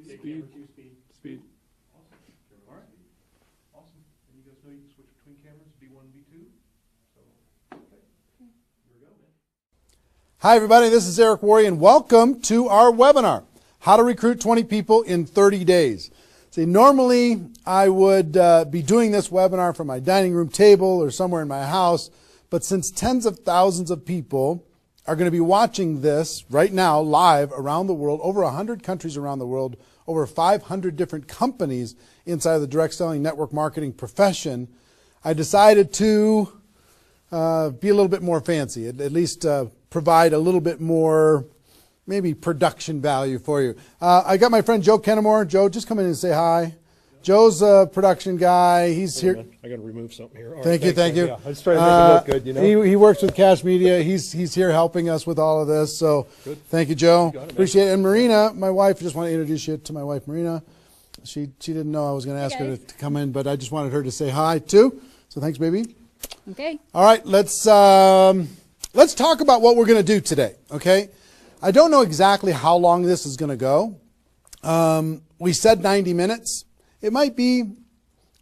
Speed. Speed. Awesome. All right. Awesome. And you guys know you can switch between cameras, V1 and V2. So, okay. Here we go, man. Hi, everybody. This is Eric Worre, and welcome to our webinar, How to Recruit 20 People in 30 Days. See, normally I would be doing this webinar from my dining room table or somewhere in my house, but since tens of thousands of people are going to be watching this right now live around the world, over 100 countries around the world, over 500 different companies inside of the direct selling network marketing profession, I decided to be a little bit more fancy, at least provide a little bit more maybe production value for you. I got my friend Joe Kennemore. Joe, just come in and say hi. Joe's a production guy. He's here. I got to remove something here. All Thank right, you, thank you. Yeah, I just trying to make it look good, you know. He works with Cash Media. He's here helping us with all of this. So Good. Thank you, Joe. You got it, Appreciate it. And Marina, my wife, just want to introduce you to my wife, Marina. She didn't know I was going to ask her to come in, but I just wanted her to say hi too. So thanks, baby. Okay. All right, let's talk about what we're going to do today. Okay, I don't know exactly how long this is going to go. We said 90 minutes. It might be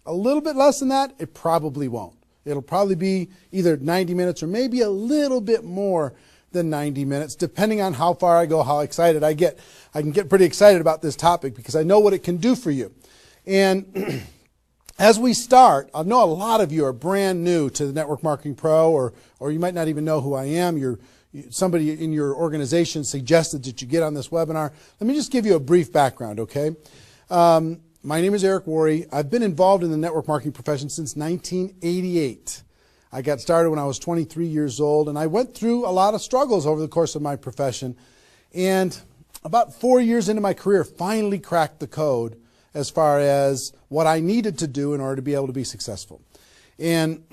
a little bit less than that. It probably won't. It'll probably be either 90 minutes or maybe a little bit more than 90 minutes, depending on how far I go, how excited I get. I can get pretty excited about this topic because I know what it can do for you. And as we start, I know a lot of you are brand new to the Network Marketing Pro, or you might not even know who I am. Somebody in your organization suggested that you get on this webinar. Let me just give you a brief background, okay? My name is Eric Worre. I've been involved in the network marketing profession since 1988. I got started when I was 23 years old, and I went through a lot of struggles over the course of my profession. And about 4 years into my career, finally cracked the code as far as what I needed to do in order to be able to be successful. And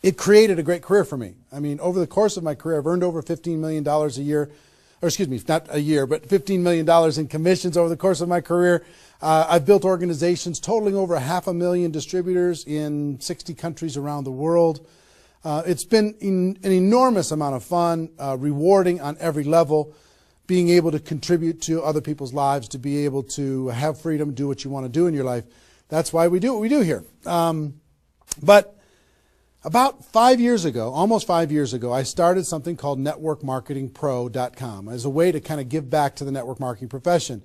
it created a great career for me. I mean, over the course of my career, I've earned over $15 million a year, or excuse me, not a year, but $15 million in commissions over the course of my career. I've built organizations totaling over 500,000 distributors in 60 countries around the world. It's been an enormous amount of fun, rewarding on every level, being able to contribute to other people's lives, to be able to have freedom, do what you want to do in your life. That's why we do what we do here. But about 5 years ago, almost 5 years ago, I started something called networkmarketingpro.com as a way to kind of give back to the network marketing profession.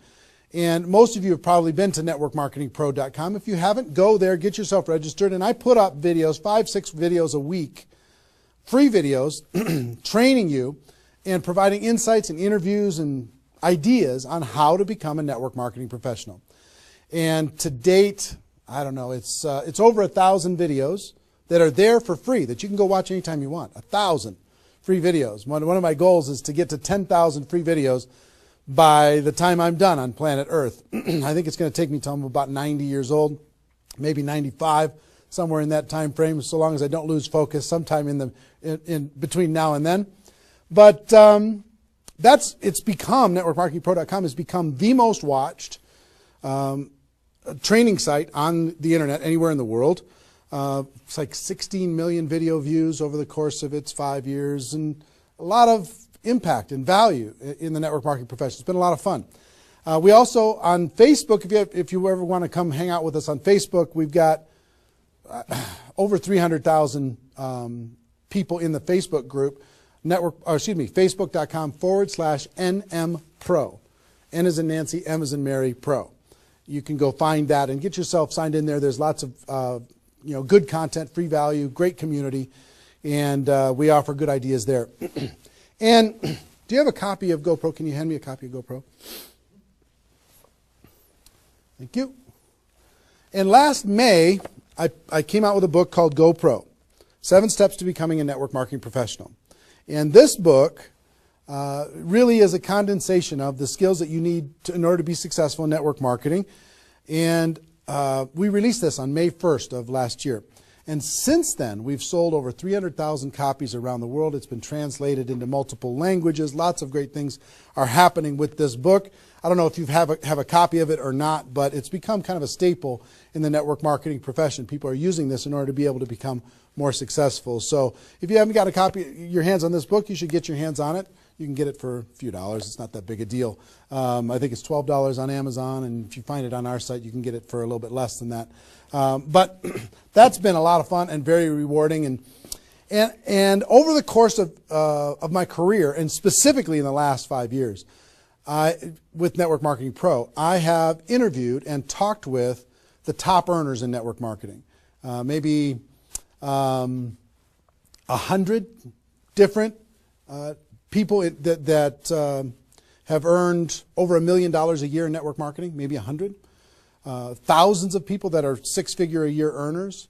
And most of you have probably been to networkmarketingpro.com. If you haven't, go there, get yourself registered. And I put up videos, 5-6 videos a week, free videos, training you and providing insights and interviews and ideas on how to become a network marketing professional. And to date, I don't know, it's over 1,000 videos that are there for free that you can go watch anytime you want. 1,000 free videos. One of my goals is to get to 10,000 free videos by the time I'm done on planet Earth. I think it's going to take me till I'm about 90 years old, maybe 95, somewhere in that time frame, so long as I don't lose focus sometime in between now and then. But it's become, networkmarketingpro.com has become the most watched training site on the internet anywhere in the world. It's like 16 million video views over the course of its 5 years, and a lot of impact and value in the network marketing profession. It's been a lot of fun. We also, on Facebook, if you ever want to come hang out with us on Facebook, we've got over 300,000 people in the Facebook group, facebook.com/NMPro. N as in Nancy, M as in Mary, Pro. You can go find that and get yourself signed in there. There's lots of good content, free value, great community, and we offer good ideas there. And do you have a copy of GoPro? Can you hand me a copy of GoPro? Thank you. And last May, I came out with a book called GoPro, 7 Steps to Becoming a Network Marketing Professional. And this book really is a condensation of the skills that you need in order to be successful in network marketing. And we released this on May 1st of last year. And since then, we've sold over 300,000 copies around the world. It's been translated into multiple languages. Lots of great things are happening with this book. I don't know if you have a copy of it or not, but it's become kind of a staple in the network marketing profession. People are using this in order to be able to become more successful. So if you haven't got a copy, your hands on this book, you should get your hands on it. You can get it for a few dollars. It's not that big a deal. I think it's $12 on Amazon, and if you find it on our site, you can get it for a little bit less than that. But that's been a lot of fun and very rewarding. And over the course of my career, and specifically in the last 5 years, with Network Marketing Pro, I have interviewed and talked with the top earners in network marketing. Maybe 100 different people that have earned over $1 million a year in network marketing, maybe 100. Thousands of people that are six-figure a year earners.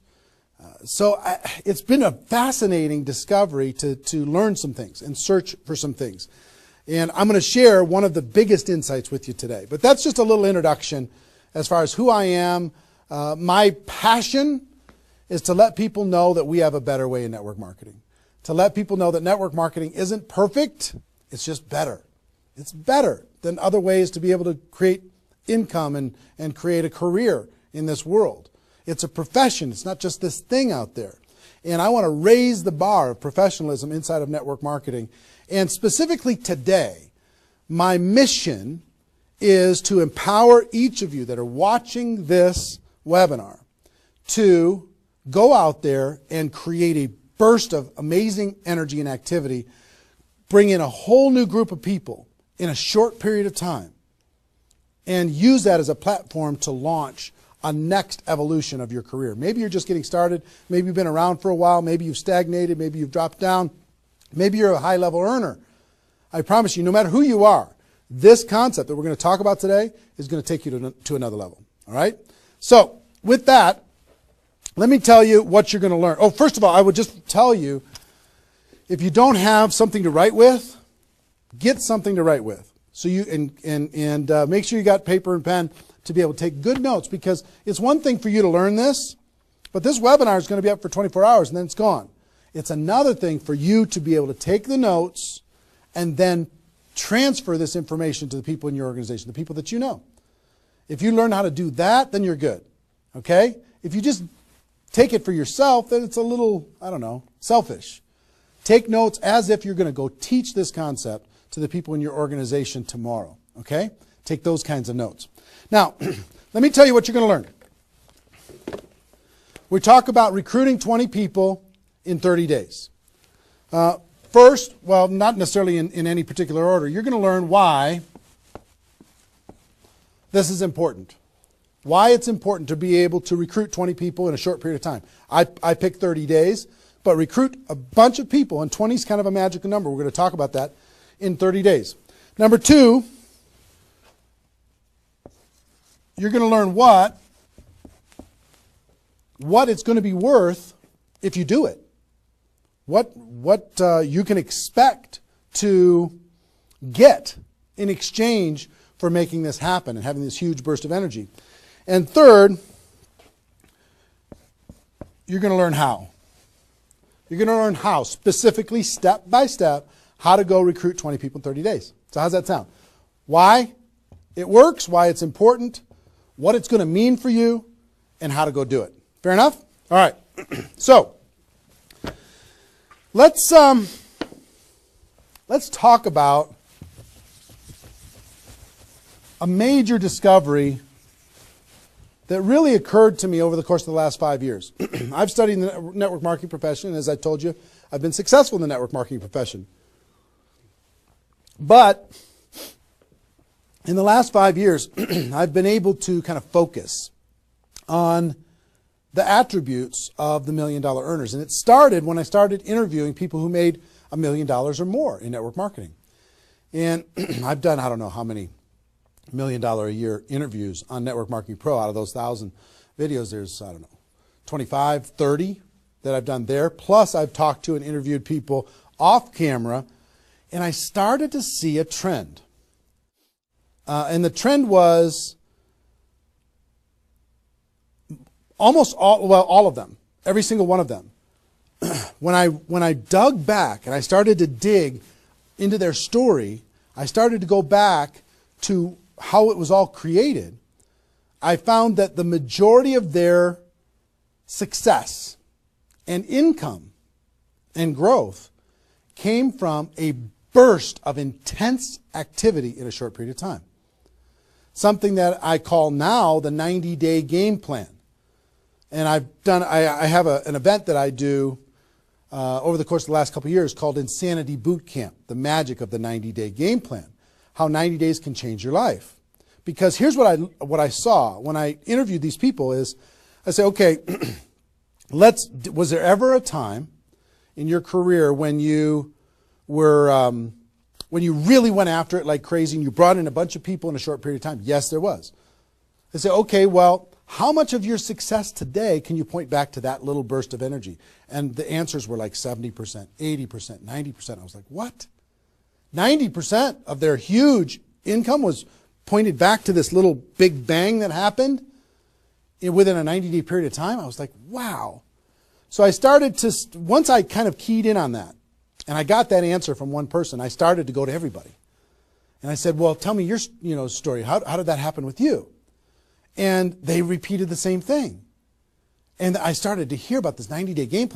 It's been a fascinating discovery to learn some things and search for some things. And I'm going to share one of the biggest insights with you today. But that's just a little introduction as far as who I am. My passion is to let people know that we have a better way in network marketing. To let people know that network marketing isn't perfect, it's just better. It's better than other ways to be able to create income and create a career in this world. It's a profession. It's not just this thing out there. And I want to raise the bar of professionalism inside of network marketing. And specifically today, my mission is to empower each of you that are watching this webinar to go out there and create a burst of amazing energy and activity, bring in a whole new group of people in a short period of time, and use that as a platform to launch a next evolution of your career. Maybe you're just getting started. Maybe you've been around for a while. Maybe you've stagnated. Maybe you've dropped down. Maybe you're a high-level earner. I promise you, no matter who you are, this concept that we're going to talk about today is going to take you to another level. All right? So, with that, let me tell you what you're going to learn. Oh, first of all, I would just tell you, if you don't have something to write with, get something to write with. So you make sure you got paper and pen to be able to take good notes, because it's one thing for you to learn this, but this webinar is going to be up for 24 hours and then it's gone. It's another thing for you to be able to take the notes and then transfer this information to the people in your organization, the people that you know. If you learn how to do that, then you're good. Okay? If you just take it for yourself, then it's a little, I don't know, selfish. Take notes as if you're going to go teach this concept to the people in your organization tomorrow. Okay? Take those kinds of notes. Now, let me tell you what you're going to learn. We talk about recruiting 20 people in 30 days. First, well, not necessarily in any particular order, you're going to learn why this is important. Why it's important to be able to recruit 20 people in a short period of time. I picked 30 days, but recruit a bunch of people, and 20 is kind of a magical number. We're going to talk about that in 30 days. Number two, you're going to learn what it's going to be worth if you do it. What you can expect to get in exchange for making this happen and having this huge burst of energy. And third, you're going to learn how. You're going to learn how, specifically, step by step, how to go recruit 20 people in 30 days. So how's that sound? Why it works, why it's important, what it's going to mean for you, and how to go do it. Fair enough? All right. So, let's talk about a major discovery that really occurred to me over the course of the last 5 years. I've studied the network marketing profession, and as I told you, I've been successful in the network marketing profession. But in the last 5 years, I've been able to kind of focus on the attributes of the $1 million earners. And it started when I started interviewing people who made $1 million or more in network marketing. And I've done, I don't know how many $1 million a year interviews on Network Marketing Pro. Out of those 1,000 videos, there's, I don't know, 25, 30 that I've done there. Plus, I've talked to and interviewed people off camera. And I started to see a trend. And the trend was almost all of them, every single one of them. When I dug back and I started to dig into their story, I started to go back to how it was all created. I found that the majority of their success and income and growth came from a burst of intense activity in a short period of time. Something that I call now the 90-day game plan. And I have an event that I do over the course of the last couple of years called Insanity Boot Camp, the magic of the 90-day game plan, how 90 days can change your life. Because here's what I saw when I interviewed these people is, I say, okay, was there ever a time in your career when you were, when you really went after it like crazy and you brought in a bunch of people in a short period of time? Yes, there was. I say, okay, well, how much of your success today can you point back to that little burst of energy? And the answers were like 70%, 80%, 90%. I was like, what? 90% of their huge income was pointed back to this little big bang that happened within a 90-day period of time? I was like, wow. So I started to, once I kind of keyed in on that, and I got that answer from one person, I started to go to everybody. And I said, well, tell me your story. How did that happen with you? And they repeated the same thing. And I started to hear about this 90-day game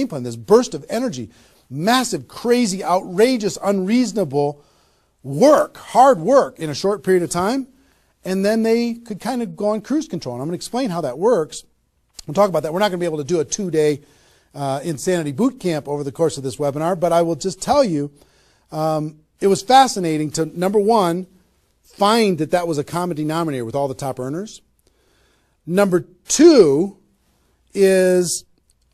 plan, this burst of energy, massive, crazy, outrageous, unreasonable work, hard work in a short period of time. And then they could kind of go on cruise control. And I'm going to explain how that works. We'll talk about that. We're not going to be able to do a 2-day Insanity Boot Camp over the course of this webinar, but I will just tell you, it was fascinating to, number one, find that was a common denominator with all the top earners. Number two is,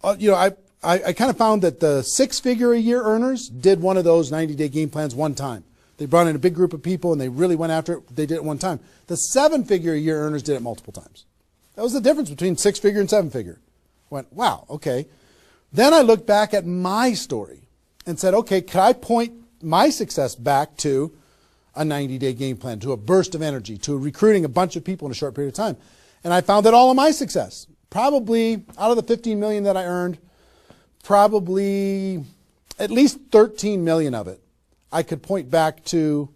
I kind of found that the 6-figure-a-year earners did one of those 90-day game plans one time. They brought in a big group of people and they really went after it. They did it one time. The 7-figure-a-year earners did it multiple times. That was the difference between 6-figure and 7-figure. Went, wow, okay. Then I looked back at my story and said, okay, could I point my success back to a 90-day game plan, to a burst of energy, to recruiting a bunch of people in a short period of time? And I found that all of my success, probably out of the 15 million that I earned, probably at least 13 million of it, I could point back to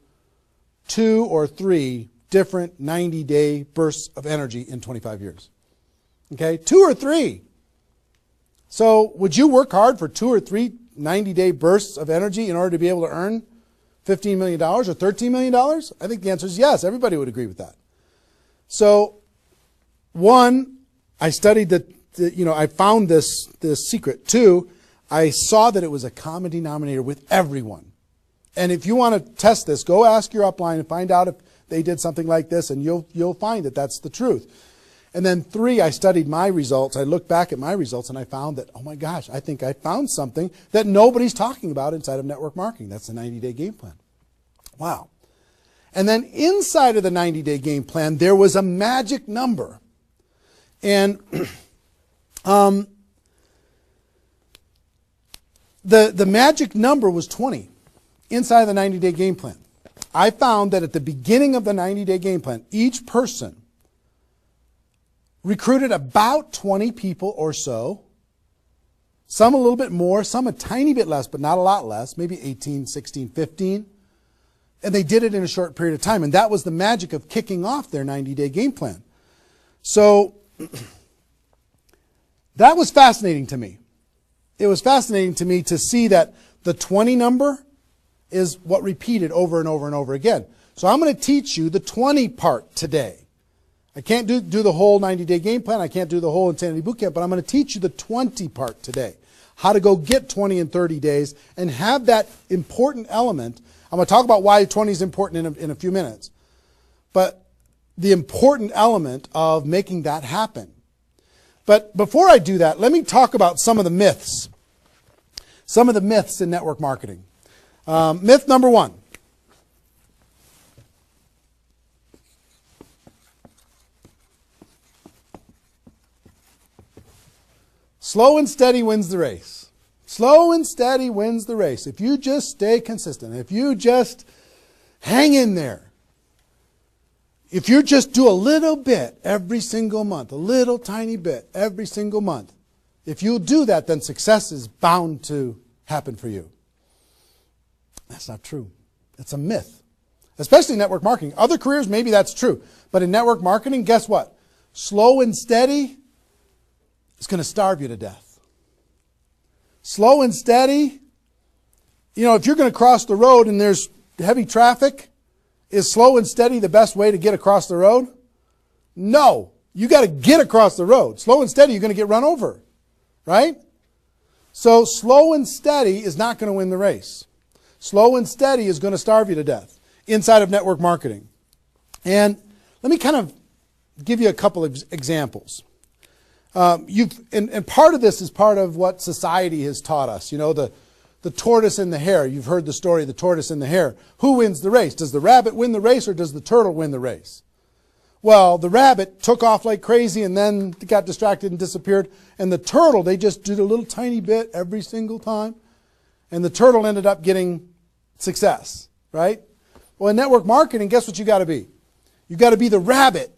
2 or 3 different 90-day bursts of energy in 25 years. Okay, 2 or 3. So would you work hard for 2 or 3 90-day bursts of energy in order to be able to earn $15 million or $13 million? I think the answer is yes. Everybody would agree with that. So, one, I studied I found this secret. 2, I saw that it was a common denominator with everyone. And if you want to test this, go ask your upline and find out if they did something like this, and you'll find that that's the truth. And then 3, I studied my results. I looked back at my results and I found that, oh my gosh, I think I found something that nobody's talking about inside of network marketing. That's the 90-day game plan. Wow. And then inside of the 90-day game plan, there was a magic number. And the magic number was 20 inside of the 90-day game plan. I found that at the beginning of the 90-day game plan, each person recruited about 20 people or so, some a little bit more, some a tiny bit less, but not a lot less, maybe 18, 16, 15. And they did it in a short period of time. And that was the magic of kicking off their 90-day game plan. So that was fascinating to me. It was fascinating to me to see that the 20 number is what repeated over and over and over again. So I'm going to teach you the 20 part today. I can't do the whole 90-day game plan. I can't do the whole Insanity Bootcamp, but I'm going to teach you the 20 part today. How to go get 20 in 30 days and have that important element. I'm going to talk about why 20 is important in a few minutes. But the important element of making that happen. But before I do that, let me talk about some of the myths. Some of the myths in network marketing. Myth number 1. Slow and steady wins the race. Slow and steady wins the race. If you just stay consistent, if you just hang in there, if you just do a little bit every single month, a little tiny bit every single month, if you do that, then success is bound to happen for you. That's not true. It's a myth. Especially in network marketing. Other careers, maybe that's true. But in network marketing, guess what? Slow and steady is going to starve you to death. Slow and steady if you're going to cross the road and there's heavy traffic, is slow and steady the best way to get across the road? No. You got to get across the road. Slow and steady, you're going to get run over. Right? So slow and steady is not going to win the race. Slow and steady is going to starve you to death inside of network marketing. And let me kind of give you a couple of examples. And part of this is part of what society has taught us. The tortoise and the hare. You've heard the story of the tortoise and the hare. Who wins the race? Does the rabbit win the race or does the turtle win the race? Well, the rabbit took off like crazy and then got distracted and disappeared. And the turtle, they just did a little tiny bit every single time. And the turtle ended up getting success, right? Well, in network marketing, guess what you got to be? You got to be the rabbit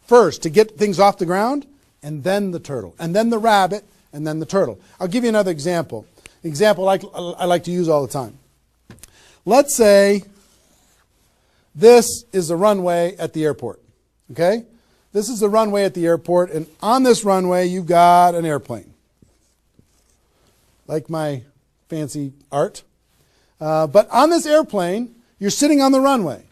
first to get things off the ground, and then the turtle, and then the rabbit, and then the turtle. I'll give you another example. Example I like to use all the time. Let's say this is the runway at the airport. Okay? This is the runway at the airport, and on this runway you've got an airplane. Like my fancy art. But on this airplane, you're sitting on the runway.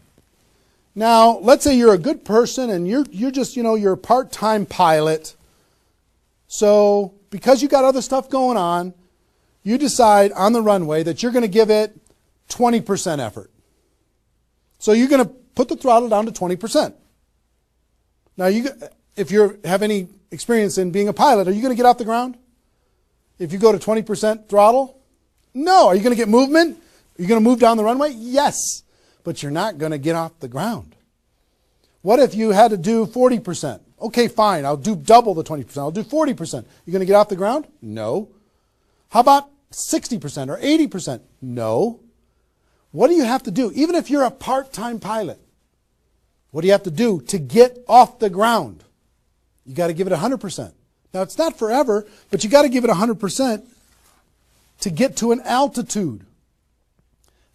Now, let's say you're a good person and you're just, you're a part-time pilot. So, because you got other stuff going on, you decide on the runway that you're going to give it 20% effort. So you're going to put the throttle down to 20%. Now, if you have any experience in being a pilot, are you going to get off the ground? If you go to 20% throttle? No. Are you going to get movement? Are you going to move down the runway? Yes. But you're not going to get off the ground. What if you had to do 40%? Okay, fine. I'll do double the 20%. I'll do 40%. You going to get off the ground? No. How about 60% or 80%? No. What do you have to do? Even if you're a part-time pilot, what do you have to do to get off the ground? You got to give it 100%. Now, it's not forever, but you got to give it 100% to get to an altitude.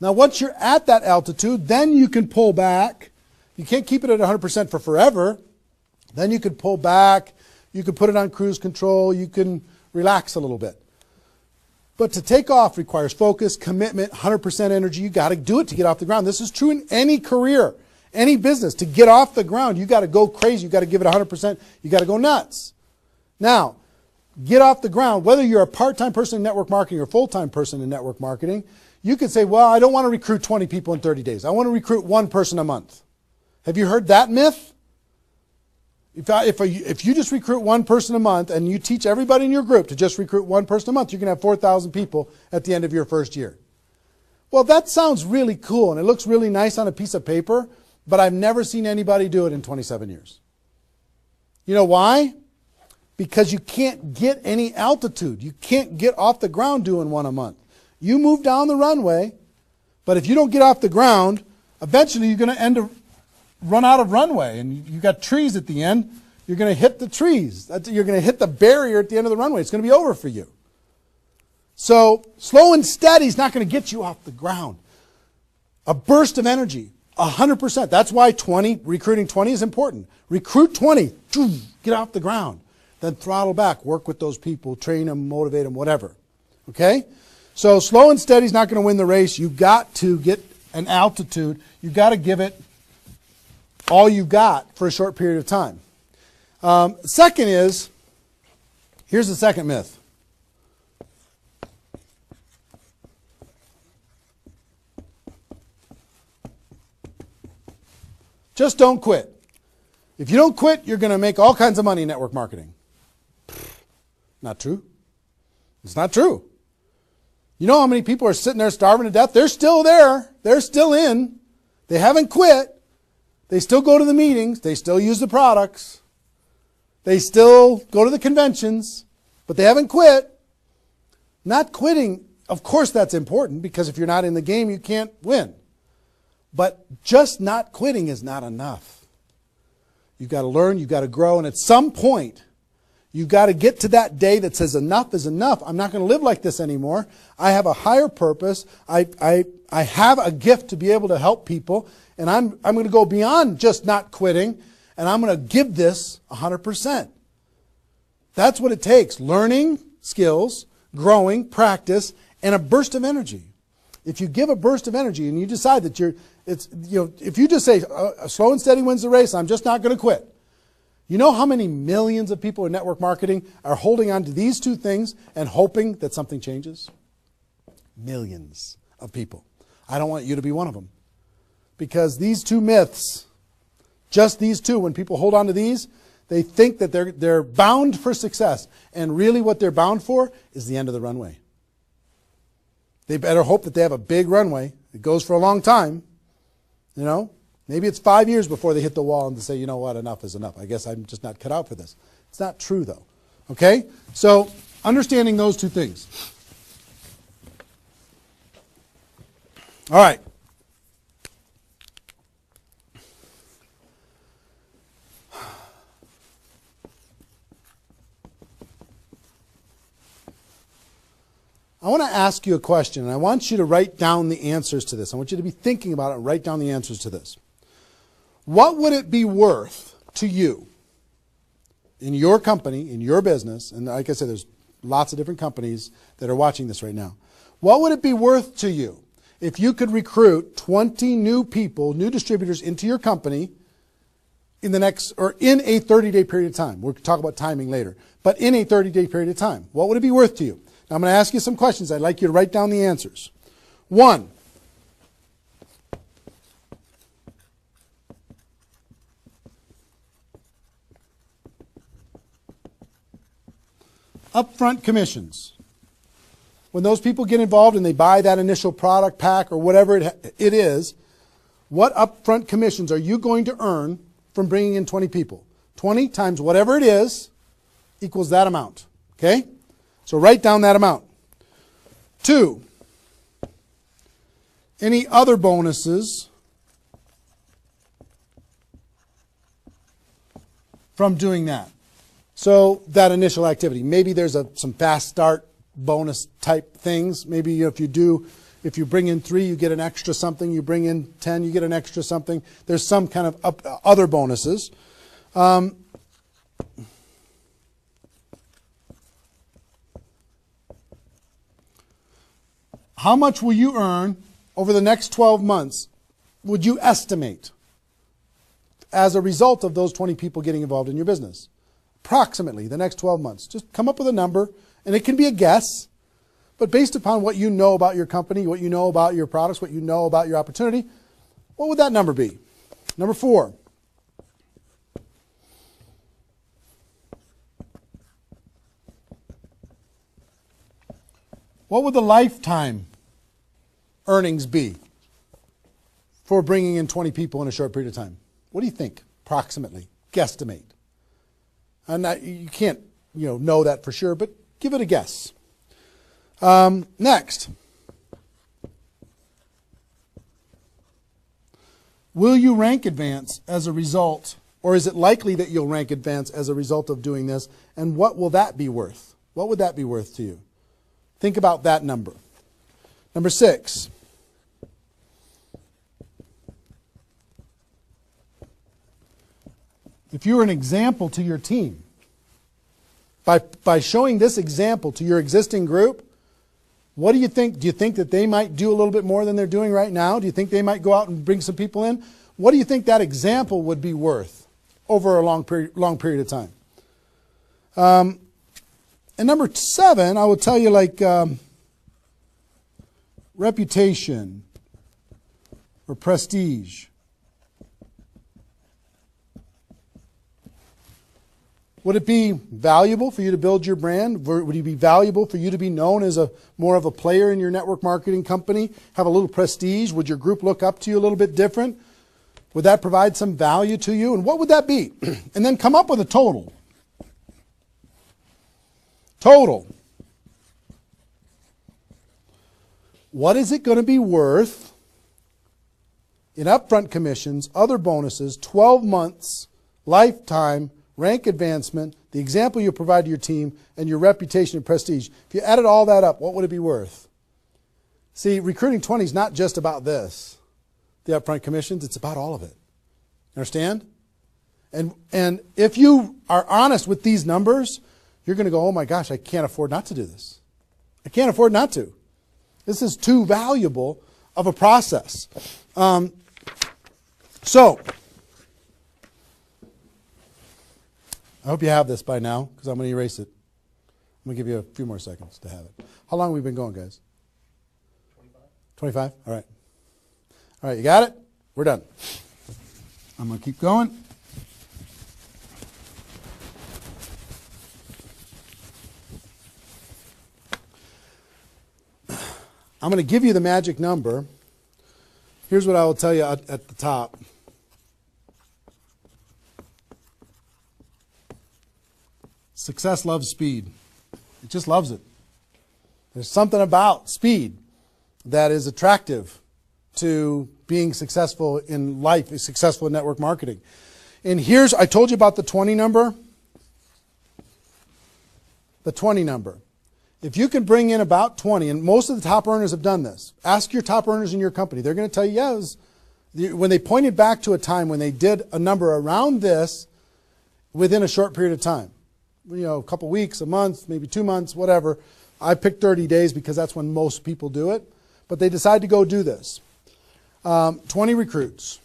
Now, once you're at that altitude, then you can pull back. You can't keep it at 100% for forever. Then you can pull back. You can put it on cruise control. You can relax a little bit. But to take off requires focus, commitment, 100% energy. You got to do it to get off the ground. This is true in any career, any business. To get off the ground, you got to go crazy. You got to give it 100%. You got to go nuts. Now, get off the ground. Whether you're a part-time person in network marketing or a full-time person in network marketing, you could say, well, I don't want to recruit 20 people in 30 days. I want to recruit one person a month. Have you heard that myth? If you just recruit one person a month and you teach everybody in your group to just recruit one person a month, you're going to have 4,000 people at the end of your first year. Well, that sounds really cool and it looks really nice on a piece of paper, but I've never seen anybody do it in 27 years. You know why? Because you can't get any altitude. You can't get off the ground doing one a month. You move down the runway, but if you don't get off the ground, eventually you're going to end up run out of runway, and you've got trees at the end. You're going to hit the trees. You're going to hit the barrier at the end of the runway. It's going to be over for you. So slow and steady is not going to get you off the ground. A burst of energy, 100%. That's why recruiting 20 is important. Recruit 20, get off the ground. Then throttle back, work with those people, train them, motivate them, whatever. Okay? So slow and steady is not going to win the race. You've got to get an altitude. You've got to give it all you've got for a short period of time. Second is, here's the second myth. Just don't quit. If you don't quit, you're going to make all kinds of money in network marketing. Not true. It's not true. You know how many people are sitting there starving to death? They're still there. They're still in. They haven't quit. They still go to the meetings. They still use the products. They still go to the conventions. But they haven't quit. Not quitting, of course that's important, because if you're not in the game, you can't win. But just not quitting is not enough. You've got to learn. You've got to grow. And at some point, you've got to get to that day that says enough is enough. I'm not going to live like this anymore. I have a higher purpose. I have a gift to be able to help people. And I'm going to go beyond just not quitting. And I'm going to give this 100%. That's what it takes. Learning skills, growing, practice, and a burst of energy. If you give a burst of energy and you decide that if you just say, slow and steady wins the race, I'm just not going to quit. You know how many millions of people in network marketing are holding on to these two things and hoping that something changes? Millions of people. I don't want you to be one of them. Because these two myths, just these two, when people hold on to these, they think that they're bound for success. And really what they're bound for is the end of the runway. They better hope that they have a big runway. It goes for a long time. You know, maybe it's 5 years before they hit the wall and they say, you know what, enough is enough. I guess I'm just not cut out for this. It's not true though. Okay? So understanding those two things. All right. I want to ask you a question, and I want you to write down the answers to this. I want you to be thinking about it and write down the answers to this. What would it be worth to you in your company, in your business, and like I said, there's lots of different companies that are watching this right now. What would it be worth to you if you could recruit 20 new people, new distributors into your company in a 30-day period of time? We'll talk about timing later, but in a 30-day period of time. What would it be worth to you? Now, I'm going to ask you some questions. I'd like you to write down the answers. 1, upfront commissions. When those people get involved and they buy that initial product pack or whatever it is, what upfront commissions are you going to earn from bringing in 20 people? 20 times whatever it is equals that amount. Okay? So write down that amount. 2, any other bonuses from doing that? So that initial activity. Maybe there's some fast start bonus type things. Maybe if you bring in 3, you get an extra something. You bring in 10, you get an extra something. There's some kind of other bonuses. How much will you earn over the next 12 months, would you estimate, as a result of those 20 people getting involved in your business? Approximately the next 12 months. Just come up with a number, and it can be a guess, but based upon what you know about your company, what you know about your products, what you know about your opportunity, what would that number be? Number 4. What would the lifetime earnings be for bringing in 20 people in a short period of time? What do you think, approximately? Guesstimate. You can't know that for sure, but give it a guess. Next. Will you rank advance as a result, or is it likely that you'll rank advance as a result of doing this? And what will that be worth? What would that be worth to you? Think about that number. Number 6. If you were an example to your team, by showing this example to your existing group, what do you think? Do you think that they might do a little bit more than they're doing right now? Do you think they might go out and bring some people in? What do you think that example would be worth over a long period of time? And number 7, I will tell you, like reputation or prestige. Would it be valuable for you to build your brand? Would it be valuable for you to be known as more of a player in your network marketing company? Have a little prestige? Would your group look up to you a little bit different? Would that provide some value to you? And what would that be? And then come up with a total. Total. What is it going to be worth in upfront commissions, other bonuses, 12 months, lifetime, rank advancement, the example you provide to your team, and your reputation and prestige? If you added all that up, what would it be worth? See, recruiting 20 is not just about this, the upfront commissions. It's about all of it. Understand? And if you are honest with these numbers, you're going to go, oh my gosh, I can't afford not to do this. I can't afford not to. This is too valuable of a process. So, I hope you have this by now, because I'm going to erase it. I'm going to give you a few more seconds to have it. How long have we been going, guys? 25? All right. All right, you got it? We're done. I'm going to keep going. I'm going to give you the magic number. Here's what I will tell you at the top. Success loves speed. It just loves it. There's something about speed that is attractive to being successful in life, successful in network marketing. And here's, I told you about the 20 number. The 20 number. If you can bring in about 20, and most of the top earners have done this. Ask your top earners in your company. They're going to tell you, yes. When they pointed back to a time when they did a number around this within a short period of time. You know, a couple weeks, a month, maybe 2 months, whatever. I picked 30 days because that's when most people do it. But they decide to go do this. 20 recruits.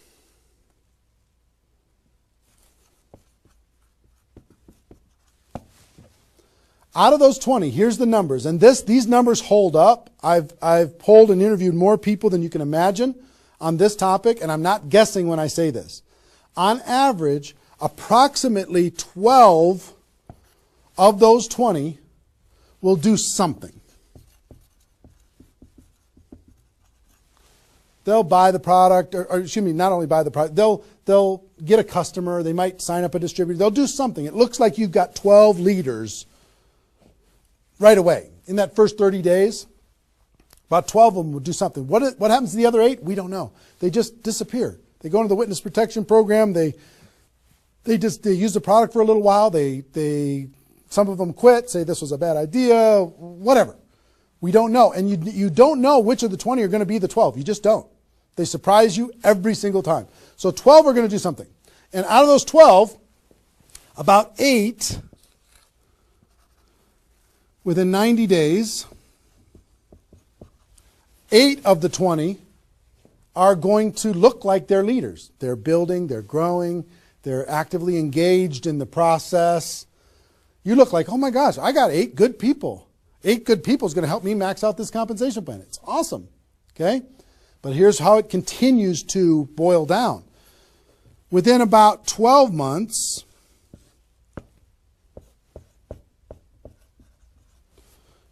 Out of those 20, here's the numbers. And these numbers hold up. I've polled and interviewed more people than you can imagine on this topic, and I'm not guessing when I say this. On average, approximately 12 of those 20 will do something. They'll buy the product, or excuse me, not only buy the product, they'll get a customer, they might sign up a distributor, they'll do something. It looks like you've got 12 leaders right away. In that first 30 days, about 12 of them will do something. What happens to the other 8? We don't know. They just disappear. They go into the witness protection program, they use the product for a little while, some of them quit, say this was a bad idea, whatever. We don't know. And you don't know which of the 20 are going to be the 12. You just don't. They surprise you every single time. So 12 are going to do something. And out of those 12, about 8, within 90 days, 8 of the 20 are going to look like they're leaders. They're building, they're growing, they're actively engaged in the process. You look like, oh my gosh, I got 8 good people. 8 good people is going to help me max out this compensation plan. It's awesome. Okay? But here's how it continues to boil down. Within about 12 months,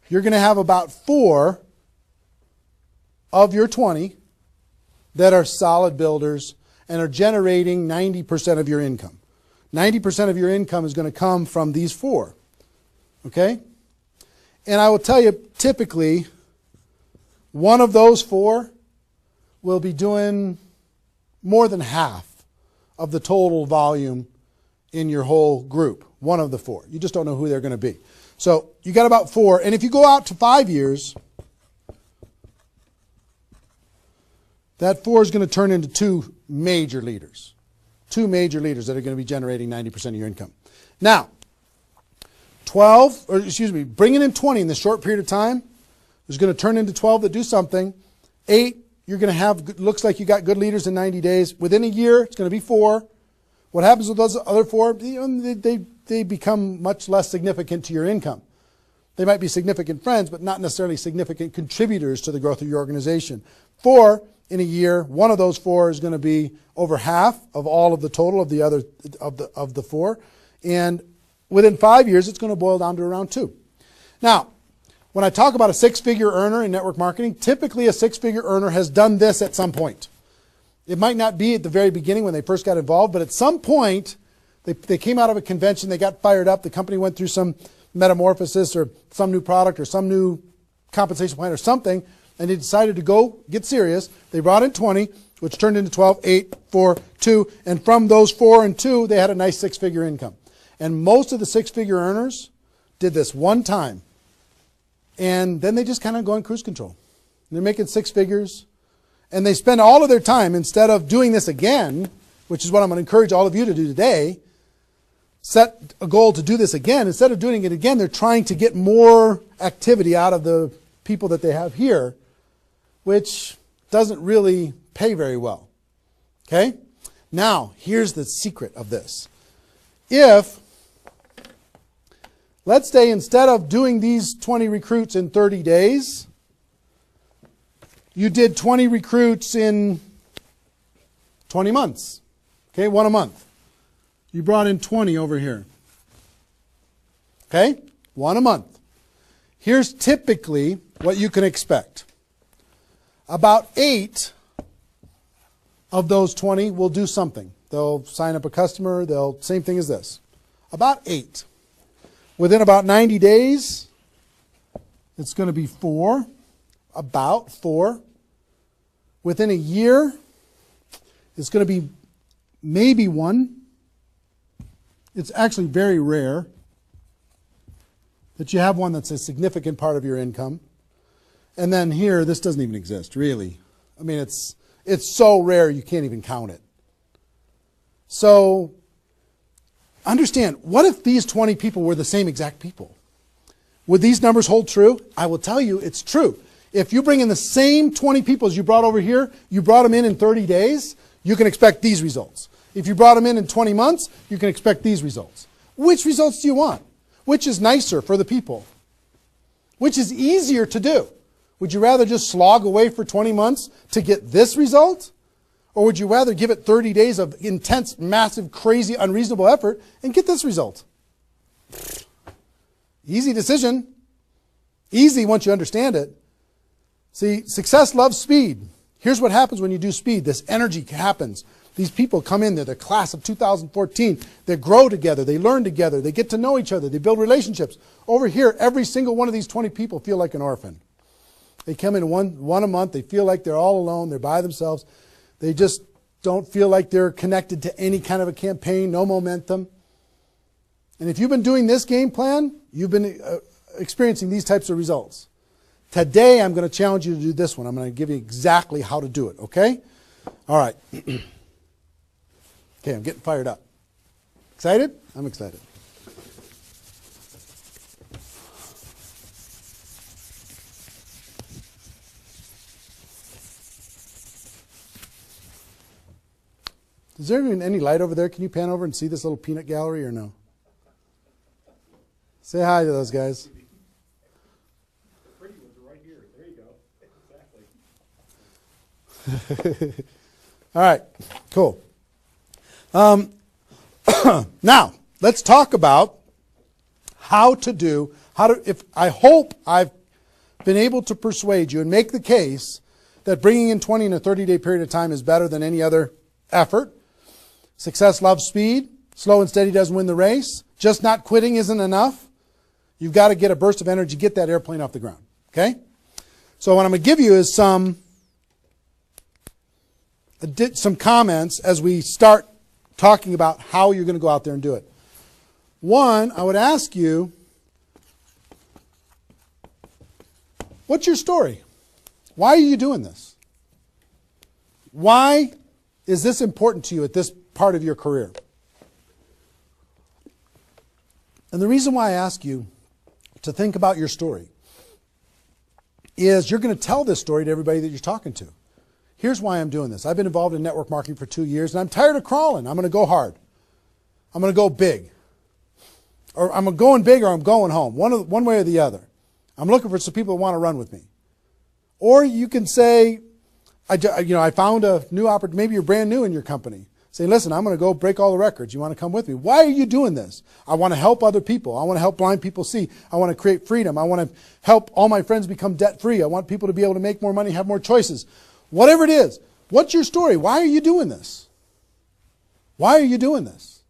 you're going to have about 4 of your 20 that are solid builders and are generating 90% of your income. 90% of your income is going to come from these 4. Okay? And I will tell you, typically, one of those 4 will be doing more than half of the total volume in your whole group. One of the 4. You just don't know who they're going to be. So you got about 4. And if you go out to 5 years, that 4 is going to turn into 2 major leaders. 2 major leaders that are going to be generating 90% of your income. Now, bringing in 20 in this short period of time is going to turn into 12 that do something. 8, you're going to have, looks like you got good leaders in 90 days. Within a year, it's going to be 4. What happens with those other 4? They become much less significant to your income. They might be significant friends, but not necessarily significant contributors to the growth of your organization. 4, in a year, one of those 4 is going to be over half of all of the total of the other of the 4, and within 5 years, it's going to boil down to around 2. Now, when I talk about a 6-figure earner in network marketing, typically a 6-figure earner has done this at some point. It might not be at the very beginning when they first got involved, but at some point, they came out of a convention, they got fired up, the company went through some metamorphosis or some new product or some new compensation plan or something, and they decided to go get serious. They brought in 20, which turned into 12, 8, 4, 2, and from those 4 and 2, they had a nice 6-figure income. And most of the 6-figure earners did this one time, and then they just kind of go in cruise control. And they're making 6 figures, and they spend all of their time, instead of doing this again, which is what I'm going to encourage all of you to do today, set a goal to do this again. Instead of doing it again, they're trying to get more activity out of the people that they have here which doesn't really pay very well. Okay? Now, here's the secret of this. If, let's say instead of doing these 20 recruits in 30 days, you did 20 recruits in 20 months. Okay, one a month. You brought in 20 over here. Okay, one a month. Here's typically what you can expect. About 8 of those 20 will do something. They'll sign up a customer. Same thing as this. About 8. Within about 90 days, it's going to be 4. About 4. Within a year, it's going to be maybe 1. It's actually very rare that you have one that's a significant part of your income. And then here, this doesn't even exist, really. I mean, it's so rare you can't even count it. So understand, what if these 20 people were the same exact people? Would these numbers hold true? I will tell you it's true. If you bring in the same 20 people as you brought over here, you brought them in 30 days, you can expect these results. If you brought them in 20 months, you can expect these results. Which results do you want? Which is nicer for the people? Which is easier to do? Would you rather just slog away for 20 months to get this result? Or would you rather give it 30 days of intense, massive, crazy, unreasonable effort and get this result? Easy decision. Easy once you understand it. See, success loves speed. Here's what happens when you do speed. This energy happens. These people come in, they're the class of 2014. They grow together, they learn together, they get to know each other, they build relationships. Over here, every single one of these 20 people feel like an orphan. They come in one a month, they feel like they're all alone, they're by themselves. They just don't feel like they're connected to any kind of a campaign, no momentum. And if you've been doing this game plan, you've been experiencing these types of results. Today, I'm going to challenge you to do this one. I'm going to give you exactly how to do it, okay? All right. Okay, I'm getting fired up. Excited? I'm excited. Is there even any light over there? Can you pan over and see this little peanut gallery or no? Say hi to those guys. The pretty ones are right here. There you go. Exactly. All right, cool. Now, let's talk about I hope I've been able to persuade you and make the case that bringing in 20 in a 30-day period of time is better than any other effort. Success loves speed. Slow and steady doesn't win the race. Just not quitting isn't enough. You've got to get a burst of energy, get that airplane off the ground. Okay? So what I'm going to give you is some comments as we start talking about how you're going to go out there and do it. One, I would ask you, what's your story? Why are you doing this? Why is this important to you at this part of your career? And the reason why I ask you to think about your story is you're going to tell this story to everybody that you're talking to. Here's why I'm doing this. I've been involved in network marketing for 2 years, and I'm tired of crawling. I'm going to go hard. I'm going to go big. Or I'm going big or I'm going home. One way or the other. I'm looking for some people that want to run with me. Or you can say, I found a new opportunity. Maybe you're brand new in your company. Say, listen, I'm going to go break all the records. You want to come with me? Why are you doing this? I want to help other people. I want to help blind people see. I want to create freedom. I want to help all my friends become debt-free. I want people to be able to make more money, have more choices. Whatever it is, what's your story? Why are you doing this? Why are you doing this?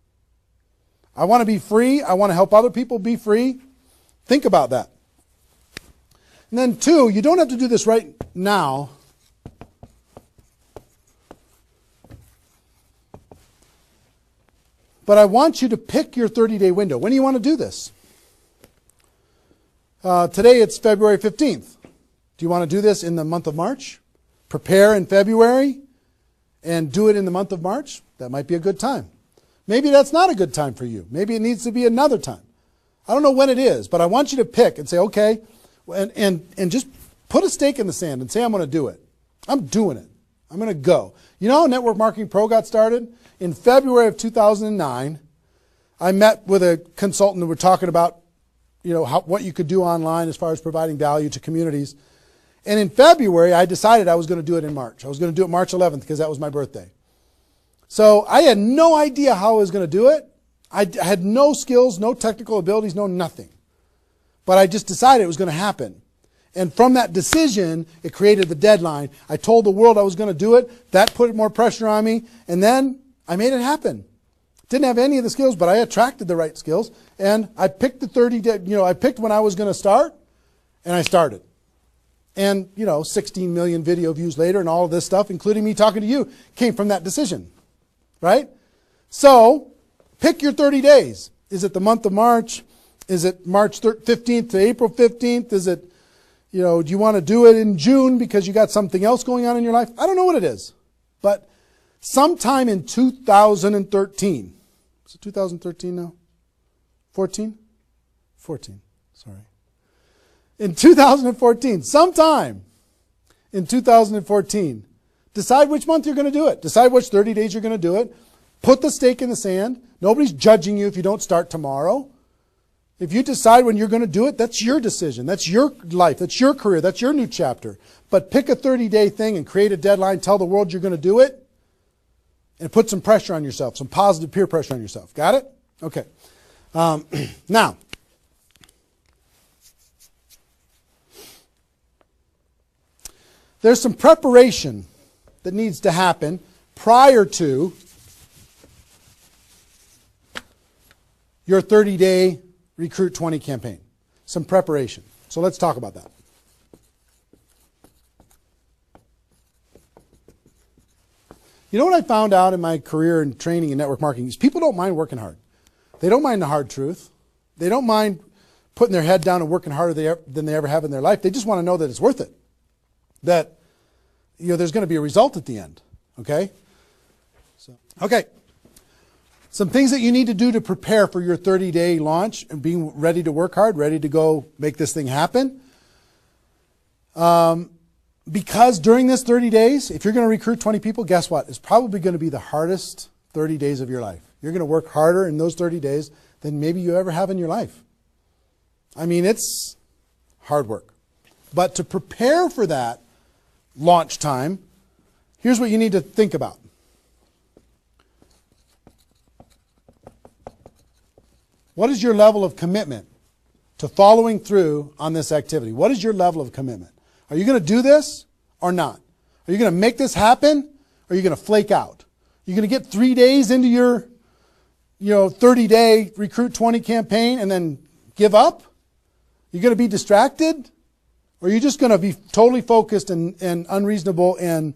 I want to be free. I want to help other people be free. Think about that. And then 2, you don't have to do this right now. But I want you to pick your 30-day window. When do you want to do this? Today it's February 15th. Do you want to do this in the month of March? Prepare in February and do it in the month of March? That might be a good time. Maybe that's not a good time for you. Maybe it needs to be another time. I don't know when it is, but I want you to pick and say, okay, and just put a stake in the sand and say, I'm going to do it. I'm doing it. I'm going to go. You know how Network Marketing Pro got started? In February of 2009, I met with a consultant and we're talking about, what you could do online as far as providing value to communities. And in February, I decided I was going to do it in March. I was going to do it March 11th because that was my birthday. So I had no idea how I was going to do it. I had no skills, no technical abilities, no nothing. But I just decided it was going to happen. And from that decision, it created the deadline. I told the world I was going to do it. That put more pressure on me. And then I made it happen. Didn't have any of the skills, but I attracted the right skills. And I picked the 30 day, I picked when I was going to start, and I started. And, 16 million video views later and all of this stuff, including me talking to you, came from that decision. Right? So, pick your 30 days. Is it the month of March? Is it March 15th to April 15th? Is it, do you want to do it in June because you got something else going on in your life? I don't know what it is. But sometime in 2013, is it 2013 now? 14? 14, sorry. In 2014, sometime in 2014, decide which month you're going to do it. Decide which 30 days you're going to do it. Put the stake in the sand. Nobody's judging you if you don't start tomorrow. If you decide when you're going to do it, that's your decision. That's your life. That's your career. That's your new chapter. But pick a 30-day thing and create a deadline. Tell the world you're going to do it. And put some pressure on yourself, some positive peer pressure on yourself. Got it? Okay. Now, there's some preparation that needs to happen prior to your 30-day Recruit 20 campaign. Some preparation. So let's talk about that. You know what I found out in my career in training in network marketing is people don't mind working hard. They don't mind the hard truth. They don't mind putting their head down and working harder than they ever have in their life. They just want to know that it's worth it. That there's going to be a result at the end. Okay? Okay. Some things that you need to do to prepare for your 30-day launch and being ready to work hard, ready to go make this thing happen. Because during this 30 days, if you're going to recruit 20 people, guess what? It's probably going to be the hardest 30 days of your life. You're going to work harder in those 30 days than maybe you ever have in your life. I mean, it's hard work. But to prepare for that launch time, here's what you need to think about. What is your level of commitment to following through on this activity? What is your level of commitment? Are you going to do this or not? Are you going to make this happen or are you going to flake out? You're going to get 3 days into your 30-day Recruit 20 campaign and then give up? You're going to be distracted? Or are you just going to be totally focused and unreasonable and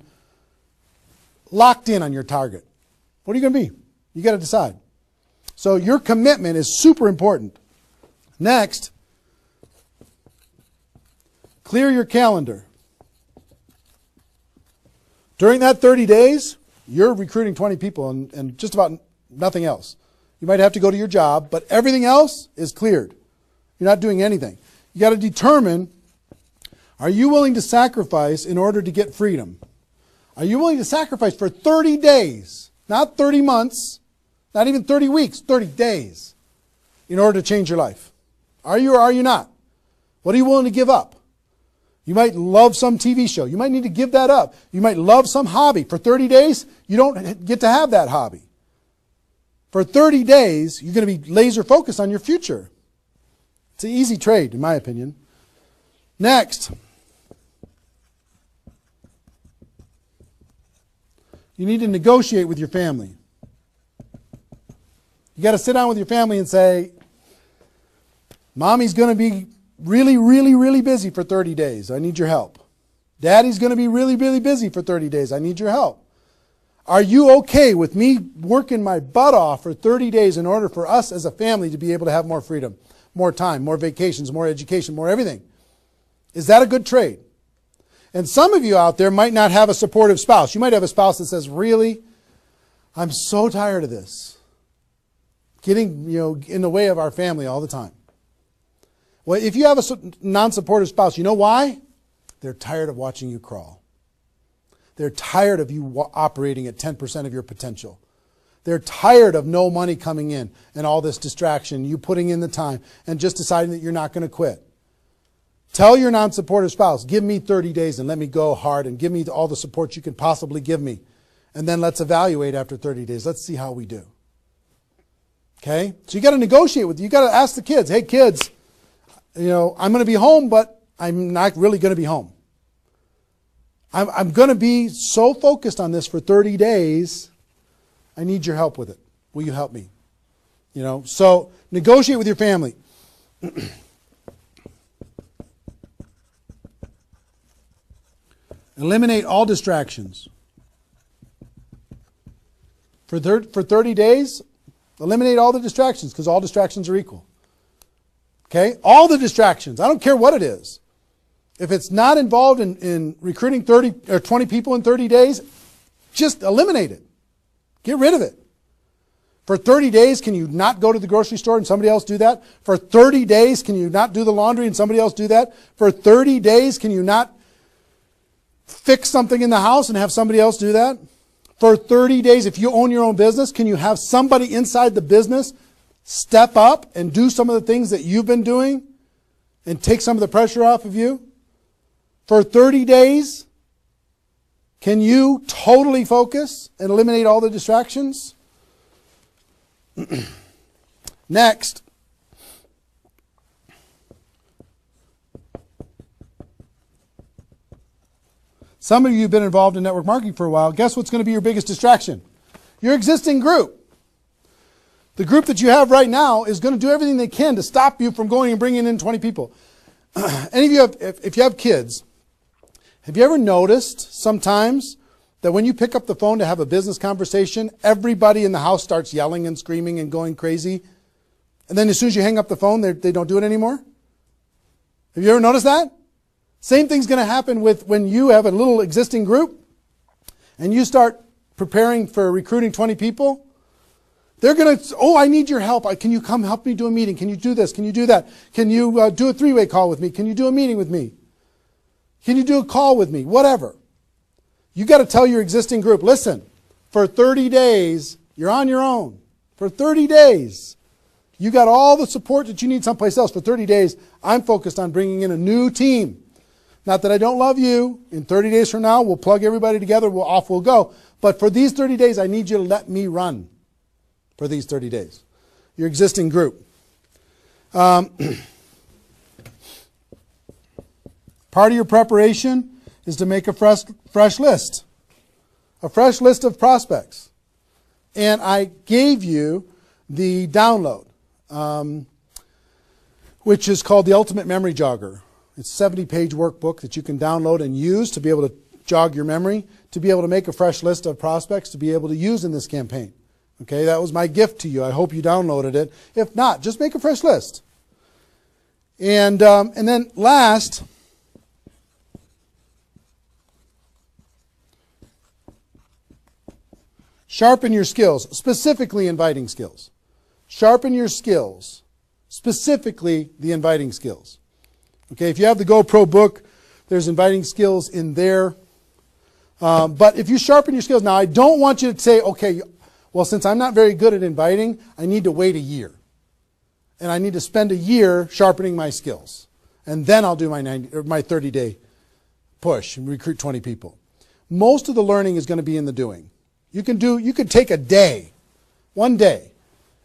locked in on your target? What are you going to be? You got to decide. So your commitment is super important. Next, clear your calendar. During that 30 days, you're recruiting 20 people and just about nothing else. You might have to go to your job, but everything else is cleared. You're not doing anything. You got to determine, are you willing to sacrifice in order to get freedom? Are you willing to sacrifice for 30 days, not 30 months, not even 30 weeks, 30 days, in order to change your life? Are you or are you not? What are you willing to give up? You might love some TV show. You might need to give that up. You might love some hobby. For 30 days, you don't get to have that hobby. For 30 days, you're going to be laser focused on your future. It's an easy trade, in my opinion. Next, you need to negotiate with your family. You got to sit down with your family and say, Mommy's going to be really, really, really busy for 30 days. I need your help. Daddy's going to be really, really busy for 30 days. I need your help. Are you okay with me working my butt off for 30 days in order for us as a family to be able to have more freedom, more time, more vacations, more education, more everything? Is that a good trade? And some of you out there might not have a supportive spouse. You might have a spouse that says, really, I'm so tired of this. Getting, in the way of our family all the time. Well, if you have a non-supportive spouse, you know why? They're tired of watching you crawl. They're tired of you operating at 10% of your potential. They're tired of no money coming in and all this distraction, you putting in the time and just deciding that you're not going to quit. Tell your non-supportive spouse, give me 30 days and let me go hard and give me all the support you can possibly give me. And then let's evaluate after 30 days. Let's see how we do. Okay? So you got to negotiate with, you got to ask the kids, hey kids, I'm going to be home, but I'm not really going to be home. I'm going to be so focused on this for 30 days. I need your help with it. Will you help me? So negotiate with your family. Eliminate all distractions. For 30 days, eliminate all the distractions because all distractions are equal. Okay? All the distractions. I don't care what it is. If it's not involved in recruiting 30 or 20 people in 30 days, just eliminate it. Get rid of it. For 30 days, can you not go to the grocery store and somebody else do that? For 30 days, can you not do the laundry and somebody else do that? For 30 days, can you not fix something in the house and have somebody else do that? For 30 days, if you own your own business, can you have somebody inside the business step up and do some of the things that you've been doing and take some of the pressure off of you? For 30 days, can you totally focus and eliminate all the distractions? Next. Some of you have been involved in network marketing for a while. Guess what's going to be your biggest distraction? Your existing group. The group that you have right now is going to do everything they can to stop you from going and bringing in 20 people. Any of you if you have kids, have you ever noticed sometimes that when you pick up the phone to have a business conversation, everybody in the house starts yelling and screaming and going crazy? And then as soon as you hang up the phone, they don't do it anymore? Have you ever noticed that? Same thing's going to happen with when you have a little existing group and you start preparing for recruiting 20 people. They're going to, I need your help. Can you come help me do a meeting? Can you do this? Can you do that? Can you do a three-way call with me? Can you do a meeting with me? Can you do a call with me? Whatever. You got to tell your existing group, listen, for 30 days, you're on your own. For 30 days, you got all the support that you need someplace else. For 30 days, I'm focused on bringing in a new team. Not that I don't love you. In 30 days from now, we'll plug everybody together. Off we'll go. But for these 30 days, I need you to let me run for these 30 days. Your existing group. Part of your preparation is to make a fresh list. A fresh list of prospects. And I gave you the download, which is called the Ultimate Memory Jogger. It's a 70-page workbook that you can download and use to be able to jog your memory, to be able to make a fresh list of prospects to be able to use in this campaign. Okay, that was my gift to you. I hope you downloaded it. If not, just make a fresh list. And then last, sharpen your skills, specifically inviting skills. Sharpen your skills, specifically the inviting skills. Okay, if you have the GoPro book, there's inviting skills in there. But if you sharpen your skills, now I don't want you to say, okay, well, since I'm not very good at inviting, I need to wait a year. And I need to spend a year sharpening my skills. And then I'll do my 30-day push and recruit 20 people. Most of the learning is going to be in the doing. You could take a day, one day,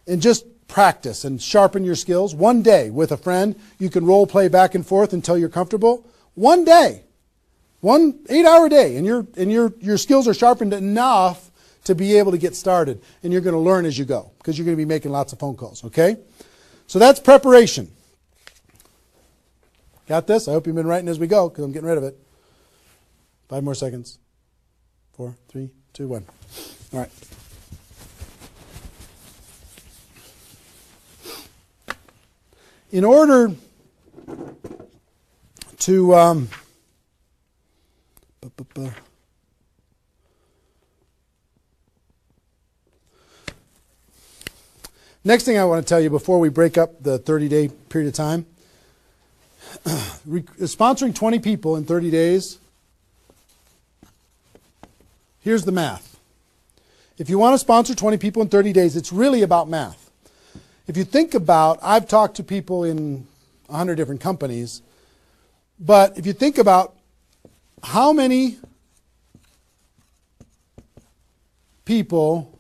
and just practice and sharpen your skills. One day with a friend, you can role play back and forth until you're comfortable. One day, 1 8-hour day, and your skills are sharpened enough to be able to get started. And you're going to learn as you go because you're going to be making lots of phone calls, okay? So that's preparation. Got this? I hope you've been writing as we go because I'm getting rid of it. 5 more seconds. 4, 3, 2, 1. All right. In order to next thing I want to tell you before we break up the 30-day period of time, sponsoring 20 people in 30 days here's the math. If you want to sponsor 20 people in 30 days, it's really about math. If you think about, I've talked to people in 100 different companies, but if you think about how many people